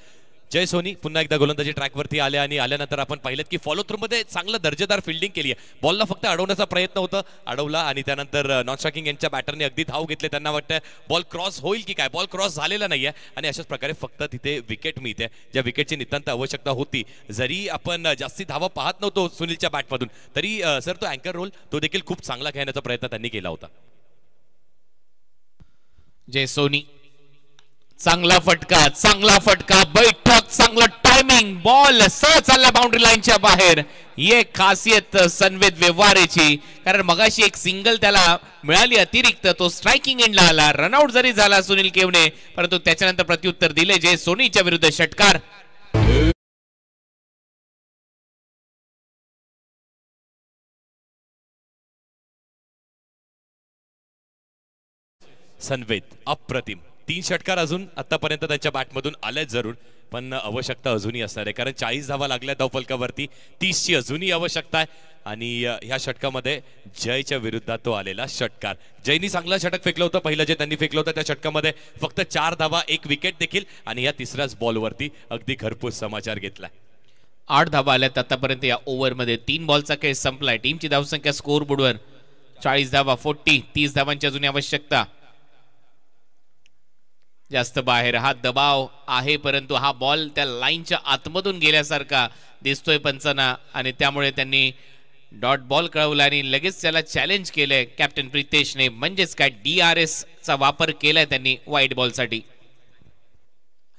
जय सोनी पुन्हा एकदा गोलंदाजी ट्रॅकवरती आले आणि आल्यानंतर आपण पाहिलं की फॉलो थ्रू मध्ये चांगलं दर्जेदार फिल्डिंग केली आहे. बॉलला फक्त अडवण्याचा प्रयत्न होता, अडवला आणि त्यानंतर नॉन स्ट्रायकिंग यांच्या बॅटरने अगदी धाव घेतले. त्यांना वाटतं बॉल क्रॉस होईल की काय, बॉल क्रॉस झालेला नाहीये आणि अशाच प्रकारे फक्त तिथे विकेट मिळते. ज्या विकेटची नितांत आवश्यकता होती. जरी आपण जास्ती धावा पाहत नव्हतो सुनीलच्या बॅटमधून तरी सर तो अँकर रोल तो देखील खूप चांगला खेळण्याचा प्रयत्न त्यांनी केला होता. जय सोनी. चांगला फटका बैठक, चांगलं टायमिंग. बॉल सहज चालला बाउंड्री लाईनच्या बाहेर. ये खासियत सनवेद व्यवहारेची. कारण मगाशी एक सिंगल त्याला मिळाली अतिरिक्त, तो स्ट्रायकिंग एंडला आला. रनआउट जरी झाला सुनील केवने परंतु त्याच्यानंतर प्रत्युत्तर दिले जय सोनीच्या विरुद्ध षटकार. सनवेद अप्रतिम. 3 षटकार अजून आतापर्यंत त्यांच्या बॅटमधून आलेच जरूर, पण आवश्यकता अजूनही असणार आहे कारण 40 धावा लागल्या धावफलकावरती, 30ची अजूनही आवश्यकता आहे. आणि ह्या षटकामध्ये जयच्या विरुद्धात तो आलेला षटकार. जयनी चांगला षटक फेकलं होतं, पहिलं जे त्यांनी फेकलं होतं त्या षटकामध्ये फक्त 4 धावा, 1 विकेट देखील, आणि या तिसऱ्याच बॉलवरती अगदी घरपोच समाचार घेतलाय. 8 धावा आल्यात आतापर्यंत या ओव्हरमध्ये. 3 बॉलचा खेळ संपलाय. टीमची धावसंख्या स्कोअर बोर्डवर 40 धावा 40, 30 धावांची अजून आवश्यकता. जास्त बाहेर हा दबाव आहे, परंतु हा बॉल त्या लाईनच्या आतमधून गेल्यासारखा दिसतोय पंचांना, आणि त्यामुळे त्यांनी डॉट बॉल कळवला आणि लगेच त्याला चॅलेंज केलंय कॅप्टन प्रितेशने. म्हणजेच काय DRS चा वापर केलाय त्यांनी वाईट बॉलसाठी.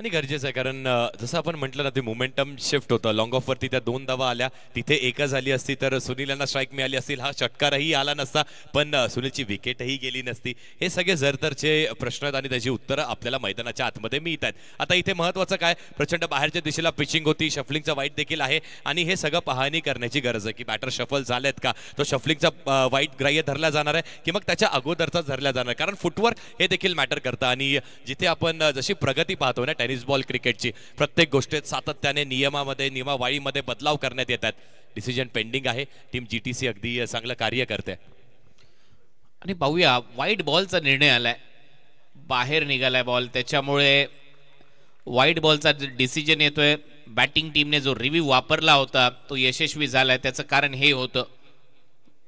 आणि गरजेचं आहे कारण जसं आपण म्हटलं ना ते मोमेंटम शिफ्ट होतं. लॉंग ऑफ वरती त्या 2 धावा आल्या, तिथे एकच झाली असती तर सुनील यांना स्ट्राईक मिळाली असतील, हा षटकारही आला नसता, पण सुनीलची विकेटही गेली नसती. हे सगळे जरतरचे प्रश्न आहेत आणि त्याची उत्तरं आपल्याला मैदानाच्या आतमध्ये मिळत आहेत. आता इथे महत्वाचं काय, प्रचंड बाहेरच्या दिशेला पिचिंग होती, शफलिंगचा वाईट देखील आहे, आणि हे सगळं पाहणी करण्याची गरज आहे की बॅटर शफल झालेत का, तो शफलिंगचा वाईट ग्राह्य धरला जाणार आहे की मग त्याच्या अगोदरचा धरला जाणार आहे, कारण फुटवर्क हे देखील मॅटर करतं. आणि जिथे आपण जशी प्रगती पाहतो ना टेनिस बॉल क्रिकेटची, प्रत्येक गोष्टीत सातत्याने नियमावळीमध्ये बदलाव करण्यात येतात. डिसिजन पेंडिंग आहे, टीम GTC अगदी चांगलं कार्य करते. आणि पाहूया वाईट बॉलचा निर्णय आलाय, बाहेर निघालाय बॉल, त्याच्यामुळे वाईट बॉलचा डिसिजन येतोय. बॅटिंग टीमने जो रिव्ह्यू वापरला होता तो यशस्वी झालाय. त्याचं कारण हे होतं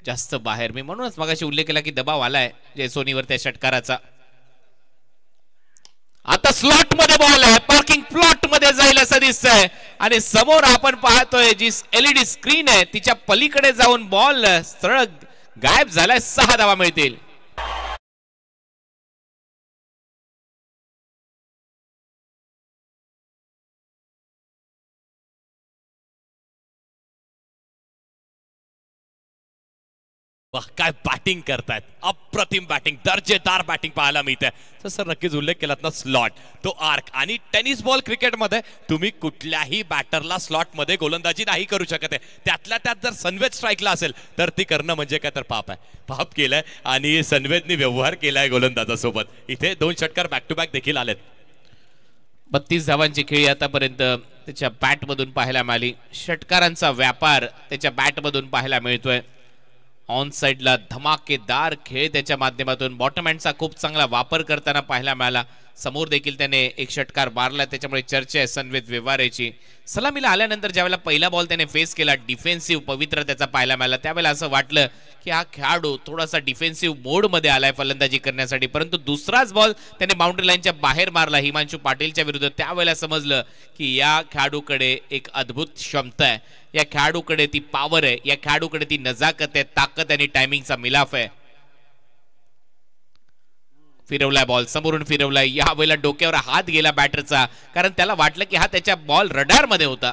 जास्त बाहेर. मी म्हणूनच मगाशी उल्लेख केला की दबाव आलाय जयसोनीवर त्या षटकाराचा. आता स्लॉट मध्ये बॉल आहे, पार्किंग प्लॉट मध्ये जाईल असं दिसतंय, आणि समोर आपण पाहतोय जी LED स्क्रीन आहे तिच्या पलीकडे जाऊन बॉल सरळ गायब झालाय. 6 धावा मिळतील. काय बॅटिंग करतायत, अप्रतिम बॅटिंग, दर्जेदार बॅटिंग पाहायला मिळते. सर नक्कीच उल्लेख केलात ना स्लॉट, तो आर्क, आणि टेनिस बॉल क्रिकेटमध्ये तुम्ही कुठल्याही बॅटरला स्लॉट मध्ये गोलंदाजी नाही करू शकत आहे. त्यातल्या त्यात जर सनवेद स्ट्राईकला असेल तर ती करणं म्हणजे काय तर पाप आहे. पाप केलंय आणि सनवेदने व्यवहार केलाय गोलंदाजासोबत. इथे 2 षटकार बॅक टू बॅक देखील आलेत. 32 धावांची खेळी आतापर्यंत त्याच्या बॅटमधून पाहायला मिळाली. षटकारांचा व्यापार त्याच्या बॅटमधून पाहायला मिळतोय. ऑन साइडला धमाकेदार खेळ त्याच्या माध्यमातून बॉटम हँडचा खूप चांगला वापर करताना पाहायला मिळाला. समोर देखील त्याने एक षटकार मारला, त्याच्यामुळे चर्चा आहे सनवेद व्यवहाराची. सलामीला आल्यानंतर ज्यावेळेला पहिला बॉल त्याने फेस केला, डिफेन्सिव्ह पवित्र त्याचा पाहायला मिळाला, त्यावेळेला असं वाटलं की हा खेळाडू थोडासा डिफेन्सिव्ह मोड मध्ये आलाय फलंदाजी करण्यासाठी. परंतु दुसराच बॉल त्याने बाउंड्री लाईनच्या बाहेर मारला हिमांशू पाटीलच्या विरुद्ध. त्यावेळेला समजलं की या खेळाडूकडे एक अद्भुत क्षमता आहे, या खेळाडूकडे ती पॉवर आहे, या खेळाडूकडे ती नजाकत आहे, ताकद आणि टायमिंगचा मिलाफ आहे. फिरवलाय बॉल, समोरून फिरवलाय. या वेळेला डोक्यावर हात गेला बॅटरचा, कारण त्याला वाटलं की हा त्याच्या बॉल रडार मध्ये होता.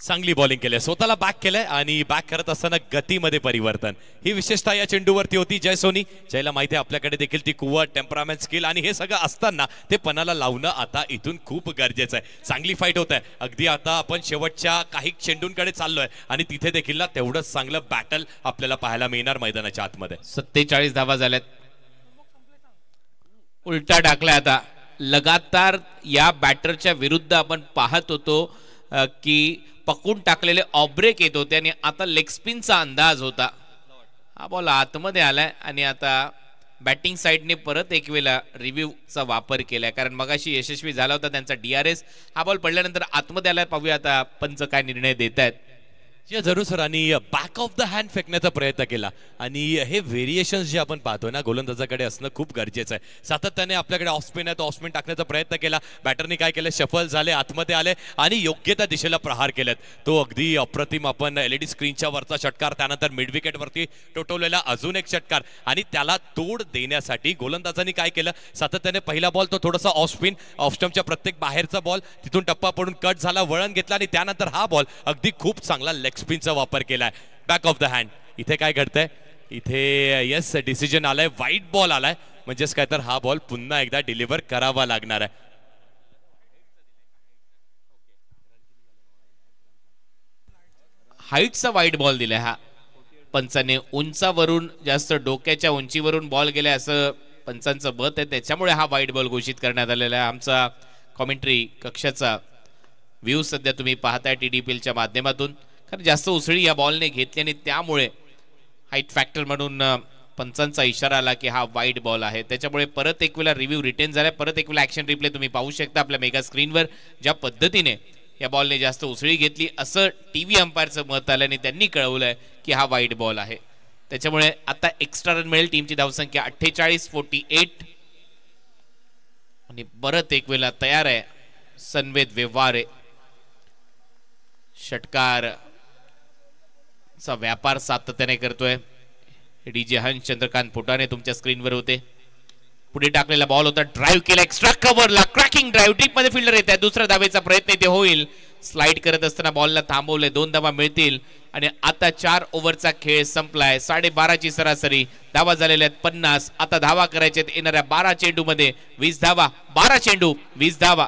चांगली बॉलिंग केली, स्वतःला बॅक केलंय, आणि बॅक करत असताना गतीमध्ये परिवर्तन ही विशेषतः या चेंडूवरती होती. जय सोनी, जयला माहिती आहे आपल्याकडे देखील ती कुवत, टेम्परामेंट, स्किल, आणि हे सगळं असताना ते पणाला लावणं आता इथून खूप गरजेचं आहे. चांगली फाईट होत आहे. अगदी आता आपण शेवटच्या काही चेंडूंकडे चाललोय आणि तिथे देखील ना तेवढंच चांगलं बॅटल आपल्याला पाहायला मिळणार मैदानाच्या आतमध्ये. 47 धावा झाल्यात. उलटा टाकलाय आता लगातार. या बॅटरच्या विरुद्ध आपण पाहत होतो की पकडून टाकलेले ऑब्रेक येत होते आणि आता लेग स्पिनचा अंदाज होता. हा बॉल आतमध्ये आलाय आणि आता बॅटिंग साइडने परत एक वेळा रिव्ह्यूचा वापर केलाय, कारण मगाशी यशस्वी झाला होता त्यांचा DRS. हा बॉल पडल्यानंतर आतमध्ये आलाय. पाहूया आता पंच काय निर्णय देत आहेत. जरूर सर, आणि बॅक ऑफ द हँड फेकण्याचा प्रयत्न केला, आणि हे व्हेरिएशन्स जे आपण पाहतोय ना गोलंदाजाकडे असणं खूप गरजेचं आहे. सातत्याने आपल्याकडे ऑफ स्पिन आहे, तो ऑफ स्पिन टाकण्याचा प्रयत्न केला. बॅटरने काय केलं, शफल झाले, आतमध्ये आले आणि योग्य त्या दिशेला प्रहार केलेत. तो अगदी अप्रतिम. आपण LED स्क्रीनच्या वरचा षटकार, त्यानंतर मिड विकेट वरती टोटवलेला अजून एक षटकार, आणि त्याला तोड देण्यासाठी गोलंदाजांनी काय केलं, सातत्याने पहिला बॉल तो थोडासा ऑफ स्पिन, ऑफ स्टंपच्या प्रत्येक बाहेरचा बॉल तिथून टप्पा पडून कट झाला, वळण घेतला, आणि त्यानंतर हा बॉल अगदी खूप चांगला लेग स्पिनचा वापर केलाय. Back of the hand. इथे काय घडतंय, इथे यस डिसिजन आलाय, वाईट बॉल आलाय, म्हणजेच काय तर हा बॉल पुन्हा एकदा डिलिव्हर करावा लागणार आहे. हाईटचा वाईट बॉल दिलाय हा पंचाने. उंचावरून, जास्त डोक्याच्या उंचीवरून बॉल गेलाय असं पंचांचं मत आहे, त्याच्यामुळे हा वाईड बॉल घोषित करण्यात आलेला आहे. आमचा कॉमेंट्री कक्षाचा व्ह्यू सध्या तुम्ही पाहताय TDPLच्या माध्यमातून. कारण जास्त उसळी या बॉलने घेतली आणि त्यामुळे हाईट फॅक्टर म्हणून पंचांचा इशारा आला की हा वाईड बॉल आहे. त्याच्यामुळे परत एक वेळा रिव्ह्यू रिटेन झालाय. परत एक वेळा ॲक्शन रिप्ले तुम्ही पाहू शकता आपल्या मेगा स्क्रीनवर. ज्या पद्धतीने या बॉलने जास्त उसळी घेतली असं TV अंपायरचं मत आलं आणि त्यांनी कळवलंय की हा वाईड बॉल आहे. त्याच्यामुळे आता एक्स्ट्रा रन मिळेल. टीमची धावसंख्या 48-48 आणि परत एक वेळा तयार आहे सनवेद व्यवहारे. षटकार चा व्यापार सातत्याने करतोय. DJ हंस चंद्रकांत फुटाणे तुमच्या स्क्रीनवर होते. पुढे टाकलेला बॉल होता, ड्राईव्ह केला एक्स्ट्रा कव्हरला, क्रॅकिंग ड्राईव्ह, डीप मध्ये फिल्डर येत आहे. दुसऱ्या धावेचा प्रयत्न इथे होईल. स्लाइड करत असताना बॉलला थांबवले, 2 धावा मिळतील आणि आता 4 ओव्हरचा खेळ संपलाय. 12:30ची सरासरी, धावा झालेल्या आहेत 50. आता धावा करायच्यात येणाऱ्या 12 चेंडू मध्ये 20 धावा. 12 चेंडू 20 धावा.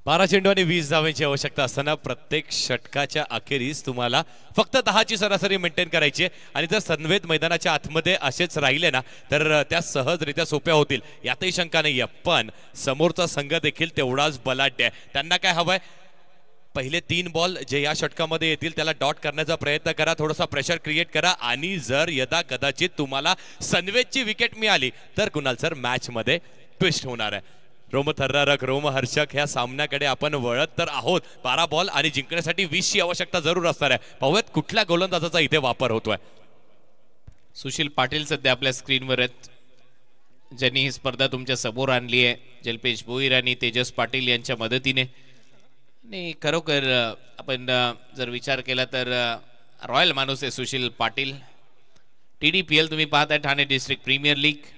12 चेंडू आणि 20 धावांची आवश्यकता असताना प्रत्येक षटकाच्या अखेरीस तुम्हाला फक्त 10ची सरासरी मेंटेन करायची आहे. आणि जर सनवेद मैदानाच्या आतमध्ये असेच राहिले ना तर त्या सहजरित्या सोप्या होतील, यातही शंका नाहीये. पण समोरचा संघ देखील तेवढाच बलाढ्य आहे. त्यांना काय हवंय, पहिले 3 बॉल जे या षटकामध्ये येतील त्याला डॉट करण्याचा प्रयत्न करा, थोडासा प्रेशर क्रिएट करा. आणि जर यदा कदाचित तुम्हाला सनवेदची विकेट मिळाली तर कुणाल सर मॅच मध्ये ट्विस्ट होणार आहे. रोमथर्रारक रोमहर्षक ह्या सामन्याकडे आपण वळत तर आहोत. 12 बॉल आणि जिंकण्यासाठी 20ची आवश्यकता जरूर असणार आहे. पाहूयात कुठल्या गोलंदाजाचा इथे वापर होतोय. सुशील पाटील सध्या आपल्या स्क्रीनवर आहेत, ज्यांनी ही स्पर्धा तुमच्या समोर आणली आहे. जल्पेश भोईर आणि तेजस पाटील यांच्या मदतीने. आणि खरोखर आपण जर विचार केला तर रॉयल माणूस आहे सुशील पाटील. TDPL तुम्ही पाहताय, ठाणे डिस्ट्रिक्ट प्रीमियर लीग.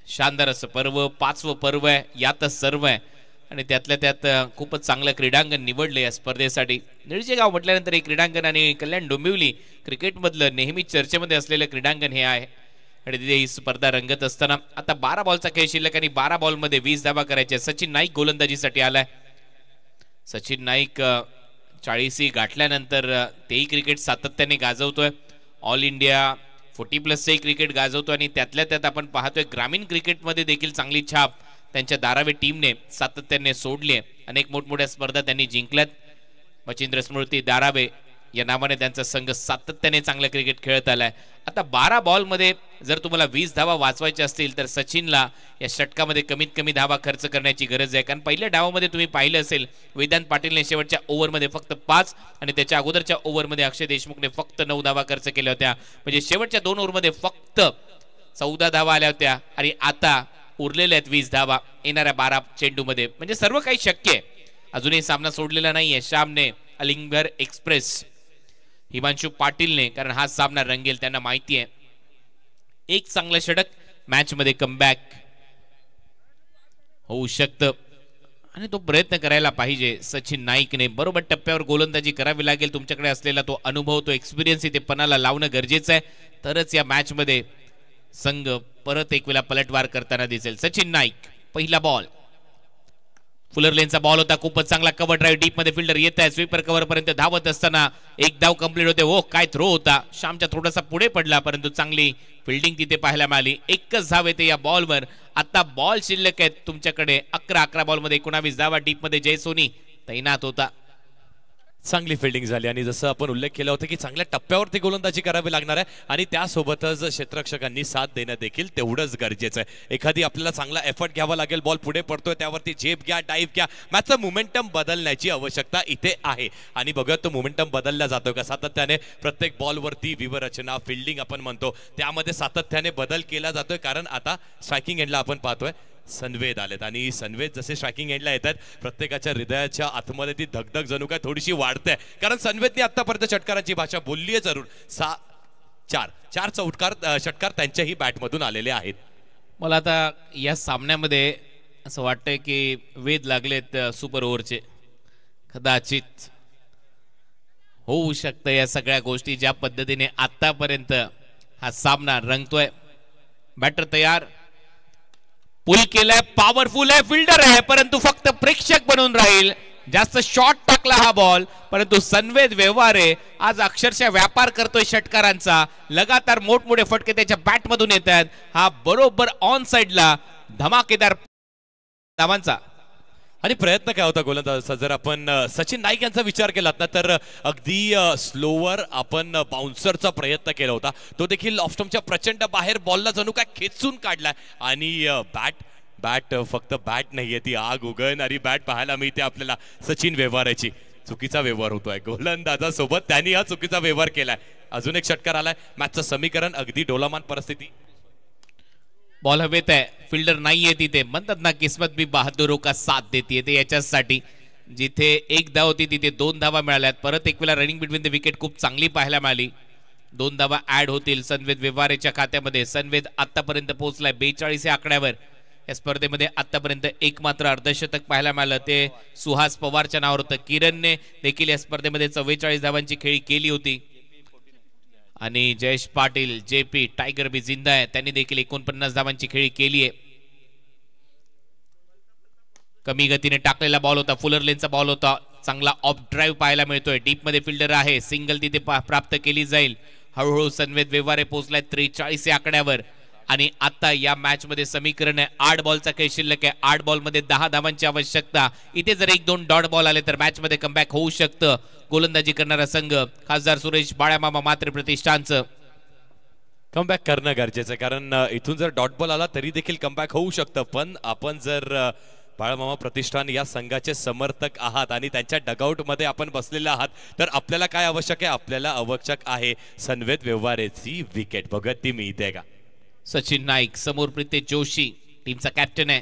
शानदार असं पर्व, 5वं पर्व आहे, यातच सर्व आहे. आणि त्यातल्या त्यात खूपच चांगलं क्रीडांगण निवडले या स्पर्धेसाठी. निळजे गाव म्हटल्यानंतर हे क्रीडांगण आणि कल्याण डोंबिवली क्रिकेटमधलं नेहमी चर्चेमध्ये असलेलं क्रीडांगण हे आहे. आणि तिथे ही स्पर्धा रंगत असताना आता 12 बॉलचा खेळ शिल्लक आणि 12 बॉलमध्ये 20 धावा करायच्या. सचिन नाईक गोलंदाजीसाठी आलाय. सचिन नाईक 40 गाठल्यानंतर तेही क्रिकेट सातत्याने गाजवतोय. ऑल इंडिया 40+ क्रिकेट गाजवतो आणि त्यातल्या त्यात आपण पाहतोय ग्रामीण क्रिकेटमध्ये देखील चांगली छाप त्यांच्या दारावे टीमने सातत्याने सोडली आहे. अनेक मोठमोठ्या स्पर्धा त्यांनी जिंकल्यात. मचिंद्र स्मृती दारावे या नावाने त्यांचा संघ सातत्याने चांगलं क्रिकेट खेळत आलाय. आता 12 बॉलमध्ये जर तुम्हाला 20 धावा वाचवायच्या असतील तर सचिनला या षटकामध्ये कमीत कमी धावा खर्च करण्याची गरज आहे. कारण पहिल्या डावामध्ये तुम्ही पाहिलं असेल वेदांत पाटीलने शेवटच्या ओव्हरमध्ये फक्त 5 आणि त्याच्या अगोदरच्या ओव्हरमध्ये अक्षय देशमुखने फक्त 9 धावा खर्च केल्या होत्या. म्हणजे शेवटच्या 2 ओव्हरमध्ये फक्त 14 धावा आल्या होत्या आणि आता उरलेल्या आहेत 20 धावा येणाऱ्या 12 चेंडूमध्ये. म्हणजे सर्व काही शक्य आहे. अजूनही सामना सोडलेला नाहीये. श्यामने, अलिंगर एक्सप्रेस, हिमांशु पाटीलने, कारण हा सामना रंगेल त्यांना माहिती आहे. एक चांगलं षटक मॅच मध्ये कमबॅक होऊ शकतं आणि तो प्रयत्न करायला पाहिजे. सचिन नाईकने बरोबर टप्प्यावर गोलंदाजी करावी लागेल. तुमच्याकडे असलेला तो अनुभव, तो एक्सपिरियन्स इथे पणाला लावणं गरजेचं आहे. तरच या मॅच मध्ये संघ परत एक वेळा पलटवार करताना दिसेल. सचिन नाईक, पहिला बॉल. फुलर लेनचा बॉल होता, खूपच चांगला कव्हर ड्राईव्ह, डीप मध्ये फिल्डर येत आहे. स्वीपर कव्हर पर्यंत धावत असताना एक धाव कंप्लीट होते. हो काय थ्रो होता, श्यामच्या थोडासा पुढे पडला परंतु चांगली फिल्डिंग तिथे पाहायला मिळाली. एकच धाव येते या बॉलवर. आता बॉल शिल्लक आहेत तुमच्याकडे 11 बॉलमध्ये 19 धावा. डीप मध्ये जय सोनी तैनात होता. चांगली फिल्डिंग झाली आणि जसं आपण उल्लेख केला होता की चांगल्या टप्प्यावरती गोलंदाजी करावी लागणार आहे आणि त्यासोबतच क्षेत्ररक्षकांनी साथ देणं देखील तेवढंच गरजेचं आहे. एखादी आपल्याला चांगला एफर्ट घ्यावा लागेल. बॉल पुढे पडतोय त्यावरती झेप घ्या, डाईव्ह घ्या. मॅचचं मोमेंटम बदलण्याची आवश्यकता इथे आहे आणि बघूया तो मोमेंटम बदलला जातोय का. सातत्याने प्रत्येक बॉलवरती व्यूहरचना, फिल्डिंग आपण म्हणतो त्यामध्ये सातत्याने बदल केला जातोय. कारण आता स्ट्रायकिंग एंडला आपण पाहतोय सनवेद आलेत आणि सनवेद जसे स्ट्रायकिंग एंडला येतात प्रत्येकाच्या हृदयाच्या आतमध्ये ती धगधग जणू काय थोडीशी वाढते. कारण सनवेदने आतापर्यंत षटकारांची भाषा बोलली आहे जरूर. 4 षटकार त्यांच्याही बॅटमधून आलेले आहेत. मला आता या सामन्यामध्ये असं वाटतंय की वेध लागलेत सुपर ओव्हरचे. कदाचित होऊ शकतं या सगळ्या गोष्टी ज्या पद्धतीने आतापर्यंत हा सामना रंगतोय. बॅटर तयार, पुल केलाय, पॉवरफुल आहे, फिल्डर आहे परंतु फक्त प्रेक्षक बनून राहील. जास्त शॉट टाकला हा बॉल, परंतु सनवेद व्यवहारे आज अक्षरशः व्यापार करतोय षटकारांचा. लगातार मोठमोठे फटके त्याच्या बॅट मधून येत आहेत. हा बरोबर ऑन साइडला धमाकेदार धावांचा. आणि प्रयत्न काय होता गोलंदाजाचा जर आपण सचिन नाईक यांचा विचार केलात ना तर अगदी स्लोवर आपण बाउन्सरचा प्रयत्न केला होता. तो देखील ऑफ स्टंपच्या प्रचंड बाहेर बॉलला जणू काय खेचून काढलाय आणि बॅट फक्त बॅट नाहीये, ती आग उगळणारी बॅट पाहायला मिळते आपल्याला सचिन व्यवहाराची. चुकीचा व्यवहार होतोय गोलंदाजासोबत, त्यांनी हा चुकीचा व्यवहार केलाय. अजून एक षटकार आलाय. मॅचचं समीकरण अगदी डोलामान परिस्थिती. बॉल हवेत आहे, फिल्डर नाहीये तिथे. म्हणतात ना किस्मत भी बहादुरों का साथ देते. ते याच्यासाठी जिथे एक धाव होती तिथे 2 धावा मिळाल्यात. परत एक वेळा रनिंग बिटवीन द विकेट खूप चांगली पाहायला मिळाली. 2 धावा ऍड होतील सनवेद व्यवहारेच्या खात्यामध्ये. सनवेद आतापर्यंत पोहोचलाय 42 या आकड्यावर. या स्पर्धेमध्ये आतापर्यंत एक मात्र अर्धशतक पाहायला मिळालं, ते सुहास पवारच्या नावावर होतं. किरणने देखील या स्पर्धेमध्ये 44 धावांची खेळी केली होती. आणि जयेश पाटील JP टायगर बी जिंदा आहे, त्यांनी देखील 49 धावांची खेळी केली आहे. कमी गतीने टाकलेला बॉल होता, फुलर लेनचा बॉल होता. चांगला ऑफ ड्राईव्ह पाहायला मिळतोय. डीप मध्ये फिल्डर आहे, सिंगल तिथे प्राप्त केली जाईल. हळूहळू सनवेद व्यवहारे पोहोचलाय 43 या आकड्यावर. आणि आता या मॅच मध्ये समीकरण आहे 8 बॉलचा खेळ शिल्लक आहे. 8 बॉल मध्ये 10 धावांची आवश्यकता. इथे जर 1-2 डॉट बॉल आले तर मॅच मध्ये कमबॅक होऊ शकतं. गोलंदाजी करणारा संघ खासदार सुरेश बाळ्यामामा मात्र प्रतिष्ठानचं कमबॅक करणं गरजेचं आहे, कारण इथून जर डॉट बॉल आला तरी देखील कमबॅक होऊ शकतं. पण आपण जर बाळामामा प्रतिष्ठान या संघाचे समर्थक आहात आणि त्यांच्या डगआउट मध्ये आपण बसलेले आहात तर आपल्याला काय आवश्यक आहे? आपल्याला आवश्यक आहे सनवेद व्यवहारेची विकेट. बघत ती मिळते का? सचिन नाईक समोर प्रितेश जोशी टीमचा कॅप्टन आहे.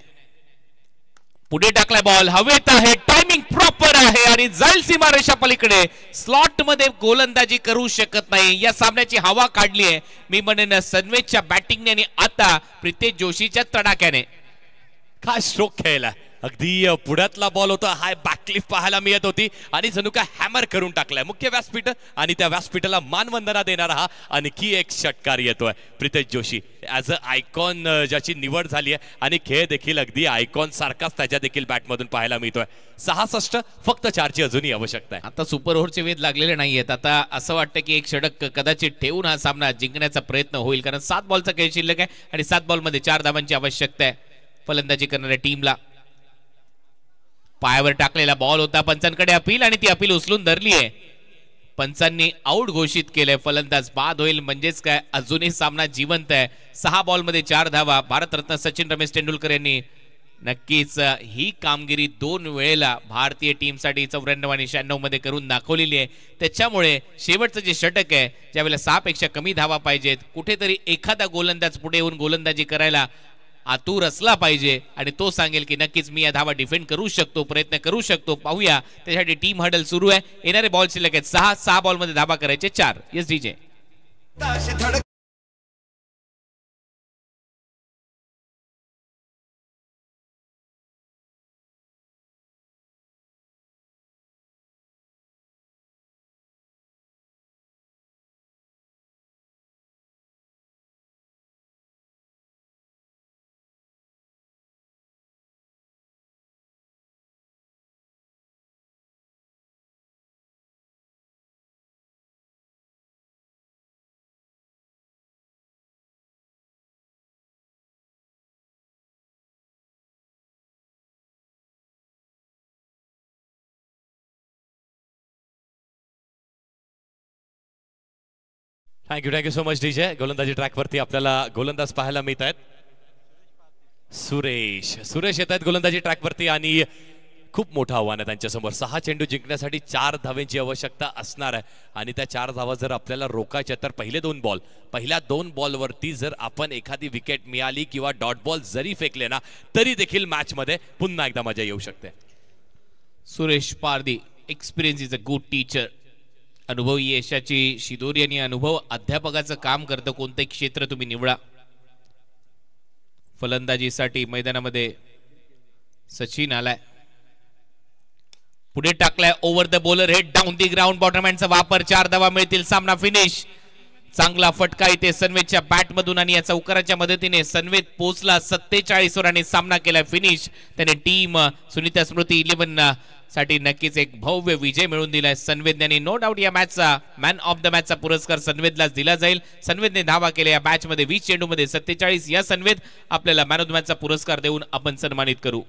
पुढे टाकलाय बॉल, हवेत आहे, टायमिंग प्रॉपर आहे आणि जाईल सीमारेषा पलीकडे. स्लॉट मध्ये गोलंदाजी करू शकत नाही. या सामन्याची हवा काढली आहे मी म्हणेन सनवेदच्या बॅटिंगने आणि आता प्रितेश जोशीच्या तडाख्याने. काय स्ट्रोक खेळला, अगदी पुढ्यातला बॉल होता. हाय बॅकलिफ पाहायला मिळत होती आणि जणू काय हॅमर करून टाकलाय मुख्य व्यासपीठ. आणि त्या व्यासपीठाला मानवंदना देणारा हा आणखी एक षटकार येतोय. Pritesh Joshi as a icon ज्याची निवड झाली आहे आणि खेळ देखील अगदी आयकॉन सारखाच त्याच्या देखील बॅटमधून पाहायला मिळतोय. 66 फक्त 4ची अजूनही आवश्यकता आहे. आता सुपर ओव्हरचे वेध लागलेले नाहीयेत. आता असं वाटतं की एक षटक कदाचित ठेवून हा सामना जिंकण्याचा प्रयत्न होईल, कारण 7 बॉलचा खेळ शिल्लक आहे आणि 7 बॉलमध्ये 4 धावांची आवश्यकता आहे फलंदाजी करणाऱ्या टीमला. पायावर टाकलेला बॉल होता, पंचांकडे अपील आणि ती अपील उचलून धरली आहे. पंचांनी आउट घोषित केलंय. फलंदाज बाद होईल म्हणजेच काय, अजूनही सामना जिवंत आहे. 6 बॉलमध्ये 4 धावा. भारतरत्न सचिन रमेश तेंडुलकर यांनी नक्कीच ही कामगिरी 2 वेळेला भारतीय टीमसाठी 94 आणि 96 मध्ये करून दाखवलेली आहे. त्याच्यामुळे शेवटचं जे षटक आहे ज्यावेळेला 6 पेक्षा कमी धावा पाहिजेत, कुठेतरी एखादा गोलंदाज पुढे येऊन गोलंदाजी करायला आतुर असला पाहिजे आणि तो सांगेल की नक्कीच मी या धावा डिफेंड करू शकतो, प्रयत्न करू शकतो. पाहूया, त्यासाठी टीम हडल सुरू आहे. येणारे बॉल शिल्लक आहेत 6 बॉलमध्ये धावा करायचे 4. Yes DJ. Thank you so much DJ. गोलंदाजी ट्रॅकवरती आपल्याला गोलंदाज पाहायला मिळत आहेत. सुरेश येत आहेत गोलंदाजी ट्रॅकवरती आणि खूप मोठं आव्हान आहे त्यांच्यासमोर. 6 चेंडू जिंकण्यासाठी 4 धावांची आवश्यकता असणार आहे आणि त्या 4 धावा जर आपल्याला रोखायच्या तर पहिल्या 2 बॉलवरती जर आपण एखादी विकेट मिळाली किंवा डॉट बॉल जरी फेकले ना तरी देखील मॅच मध्ये पुन्हा एकदा मजा येऊ शकते. Suresh Pardi, experience is a good teacher. अनुभवी यशाची शिदोरी आणि अनुभव अध्यापकाचं काम करतं. कोणते क्षेत्र तुम्ही निवडा. फलंदाजीसाठी मैदानामध्ये सचिन आलाय. पुढे टाकलाय over the bowler, head down the ground, bottom हँडचा वापर. 4 धावा मिळतील, सामना फिनिश. चांगला फटका इथे सनवेदच्या बॅट मधून आणि या चौकाराच्या मदतीने सनवेद पोहोचला 47 वर आणि सामना केला फिनिश. त्याने टीम सुनीता स्मृती 11 साठी नक्कीच एक भव्य विजय मिळवून दिलाय सनवेदने. नो डाऊट या मॅचचा मॅन ऑफ द मॅचचा पुरस्कार सनवेदलाच दिला जाईल. सनवेदने धावा केल्या या मॅच मध्ये 20 चेंडूमध्ये 47. या सनवेद आपल्याला मॅन ऑफ द मॅचचा पुरस्कार देऊन आपण सन्मानित करू.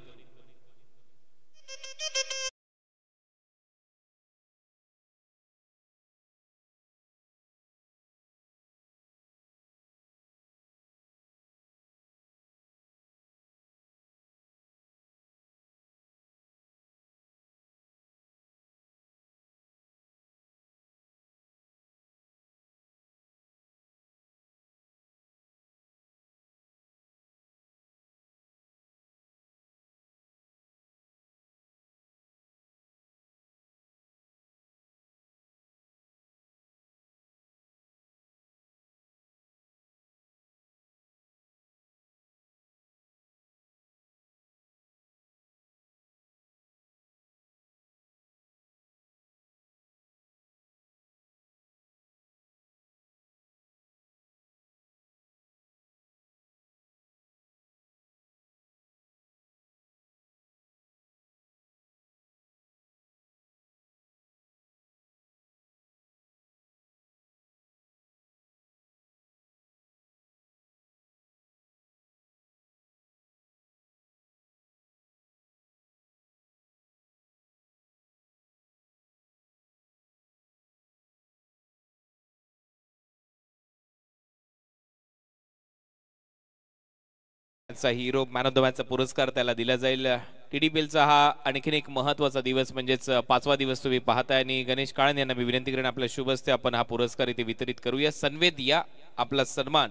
हिरो मॅन ऑफ द मॅचचा पुरस्कार त्याला दिला जाईल. TDPLचा हा आणखीन एक महत्वाचा दिवस म्हणजेच 5वा दिवस तुम्ही पाहताय आणि गणेश काळन यांना मी विनंती करेन आपल्या शुभ हस्ते आपण हा पुरस्कार इथे वितरित करूया. सनवेद या आपला सन्मान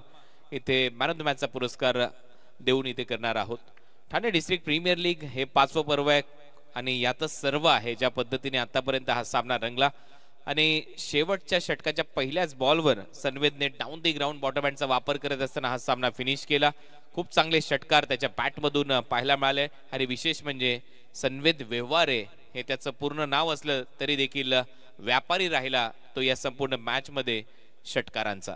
इथे मॅन ऑफ द मॅचचा पुरस्कार देऊन इथे करणार आहोत. ठाणे डिस्ट्रिक्ट प्रीमियर लीग हे 5वं पर्व आहे आणि यातच सर्व आहे. ज्या पद्धतीने आतापर्यंत हा सामना रंगला आणि शेवटच्या षटकाच्या पहिल्याच बॉलवर सनवेदने डाऊन दी ग्राउंड बॉटम हँडचा वापर करत असताना हा सामना फिनिश केला. खूप चांगले षटकार त्याच्या बॅटमधून पाहायला मिळाले आणि विशेष म्हणजे सनवेद व्यवहारे हे त्याचं पूर्ण नाव असलं तरी देखील व्यापारी राहिला तो या संपूर्ण मॅच मध्ये षटकारांचा.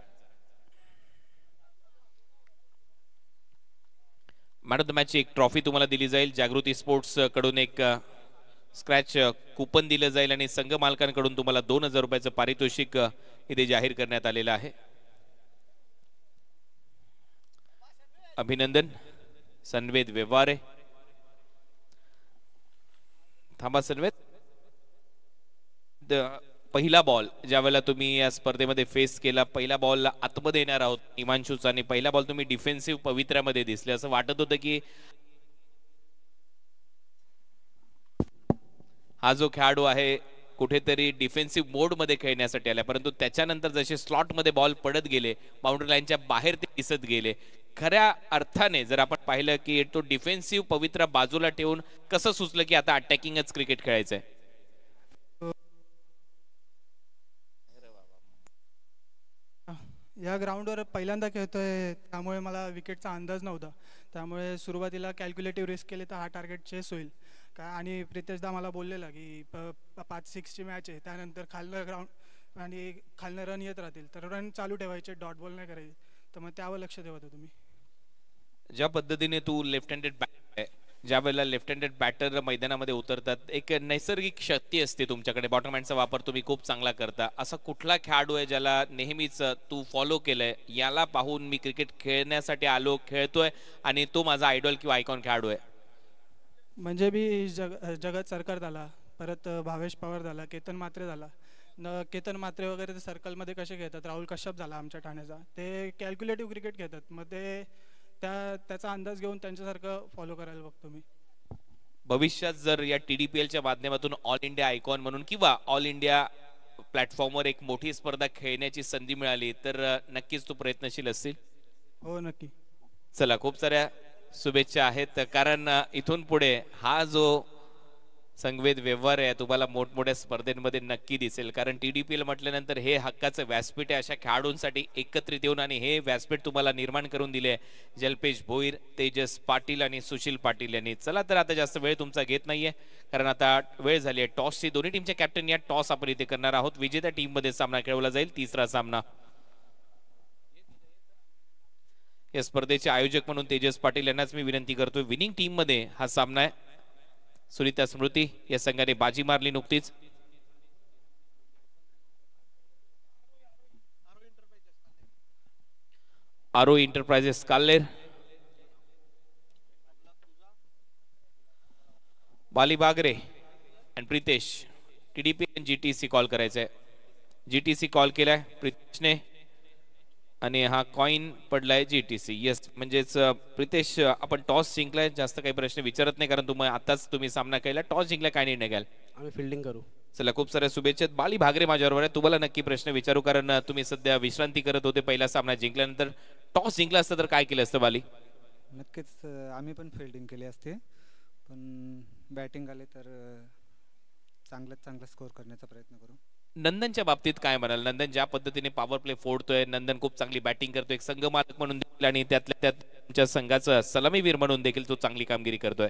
मॅन ऑफ द मॅचची एक ट्रॉफी तुम्हाला दिली जाईल. जागृती स्पोर्ट्स कडून एक स्क्रॅच कुपन दिलं जाईल आणि संघ मालकांकडून तुम्हाला 2000 रुपयाचं पारितोषिक इथे जाहीर करण्यात आलेलं आहे. अभिनंदन सनवेद व्यवहारे. थांबा सनवेद. पहिला बॉल ज्या वेळेला तुम्ही या स्पर्धेमध्ये फेस केला पहिला बॉल आतमध्ये येणार आहोत इमांशूचा आणि पहिला बॉल तुम्ही डिफेन्सिव्ह पवित्र्यामध्ये दिसले. असं वाटत होतं की हा जो खेळाडू आहे कुठेतरी डिफेन्सिव्ह मोड मध्ये खेळण्यासाठी आला परंतु त्याच्यानंतर जसे स्लॉट मध्ये बॉल पडत गेले बाउंड्री लाईनच्या बाहेर ते दिसत गेले. खऱ्या अर्थाने जर आपण पाहिलं की तो डिफेन्सिव्ह पवित्रा बाजूला ठेवून कसं सुचलं की आता अटॅकिंगच क्रिकेट खेळायचंय. या ग्राउंडवर पहिल्यांदा खेळतोय त्यामुळे मला विकेटचा अंदाज नव्हता. त्यामुळे सुरुवातीला कॅल्क्युलेटिव्ह रिस्क केले तर हा टार्गेट चेस होईल का. आणि प्रितेशदा मला बोललेला की 5-6ची मॅच आहे त्यानंतर खालनं ग्राउंड आणि खालनं रन येत राहतील तर रन चालू ठेवायचे डॉट बॉल नाही करायचे. तर मग त्यावर लक्ष ठेवत होतो मी. ज्या पद्धतीने तू लेफ्ट हँडेड बॅट ज्या वेळेला लेफ्ट हँडेड बॅटर मैदानामध्ये उतरतात एक नैसर्गिक शक्ती असते तुमच्याकडे. बॉटम हँडचा वापर तुम्ही खूप चांगला करता. असा कुठला खेळाडू आहे ज्याला नेहमीच तू फॉलो केलंय याला पाहून मी क्रिकेट खेळण्यासाठी आलो खेळतोय आणि तो माझा आयडॉल किंवा आयकॉन खेळाडू आहे. म्हणजे मी जगत सरकार झाला परत भावेश पवार झाला केतन मात्रे झाला. केतन मात्रे वगैरे ते सर्कलमध्ये कसे खेळतात राहुल कश्यप झाला आमच्या ठाण्याचा ते कॅल्क्युलेटिव्ह क्रिकेट खेळतात. मग ते त्याचा अंदाज घेऊन त्यांच्यासारखं फॉलो करायला बघतो मी. भविष्यात जर या TDPLच्या माध्यमातून ऑल इंडिया आयकॉन म्हणून किंवा ऑल इंडिया प्लॅटफॉर्मवर एक मोठी स्पर्धा खेळण्याची संधी मिळाली तर नक्कीच तू प्रयत्नशील असतील. हो नक्की. चला खूप साऱ्या शुभेच्छा आहेत कारण इथून पुढे हा जो संवेद व्यवहार आहे तुम्हाला मोठमोठ्या स्पर्धेमध्ये नक्की दिसेल. कारण TDPL म्हटल्यानंतर हे हक्काचं व्यासपीठ आहे अशा खेळाडूंसाठी एकत्रित येऊन आणि हे व्यासपीठ तुम्हाला निर्माण करून दिले जल्पेश भोईर तेजस पाटील आणि सुशील पाटील यांनी. चला तर आता जास्त वेळ तुमचा घेत नाहीये कारण आता वेळ झाली आहे टॉसची. दोन्ही टीमचे कॅप्टन या टॉस आपण इथे करणार आहोत. विजेत्या टीम मध्ये सामना खेळवला जाईल. तिसरा सामना या स्पर्धेचे आयोजक म्हणून तेजस पाटील यांनाच मी विनंती करतोय. विनिंग टीम मध्ये हा सामना आहे. सुनीता स्मृती या संघाने बाजी मारली नुकतीच. आरो एंटरप्राइजेस काल्लेर, बाली बागरे आणि प्रितेश. टीडीपी आणि जीटीसी कॉल करायचंय. जीटीसी कॉल केलाय प्रितेशने आणि हा कॉइन पडलाय जीटीसी. येस, म्हणजेच प्रितेश आपण टॉस जिंकलाय. जास्त काही प्रश्न विचारत नाही कारण तुम्ही सामना केला. टॉस जिंकला, काय निर्णय घ्याल? आम्ही फिल्डिंग करू. चला, खूप साऱ्या शुभेच्छा. बाली भागरे माझ्याबरोबर आहे. तुम्हाला नक्की प्रश्न विचारू कारण तुम्ही सध्या विश्रांती करत होते पहिला सामना जिंकल्यानंतर. टॉस जिंकला असतं तर काय केलं असतं बाली? नक्कीच आम्ही पण फिल्डिंग केली असते, पण बॅटिंग आले तर चांगला स्कोर करण्याचा प्रयत्न करू. नंदनच्या बाबतीत काय म्हणाल? नंदन ज्या पद्धतीने पॉवर प्ले फोडतोय, नंदन खूप चांगली बॅटिंग करतोय, एक संघ मालक म्हणून देखील आणि त्यातल्या त्यात तुमच्या संघाचा सलामीवीर म्हणून देखील तो चांगली कामगिरी करतोय.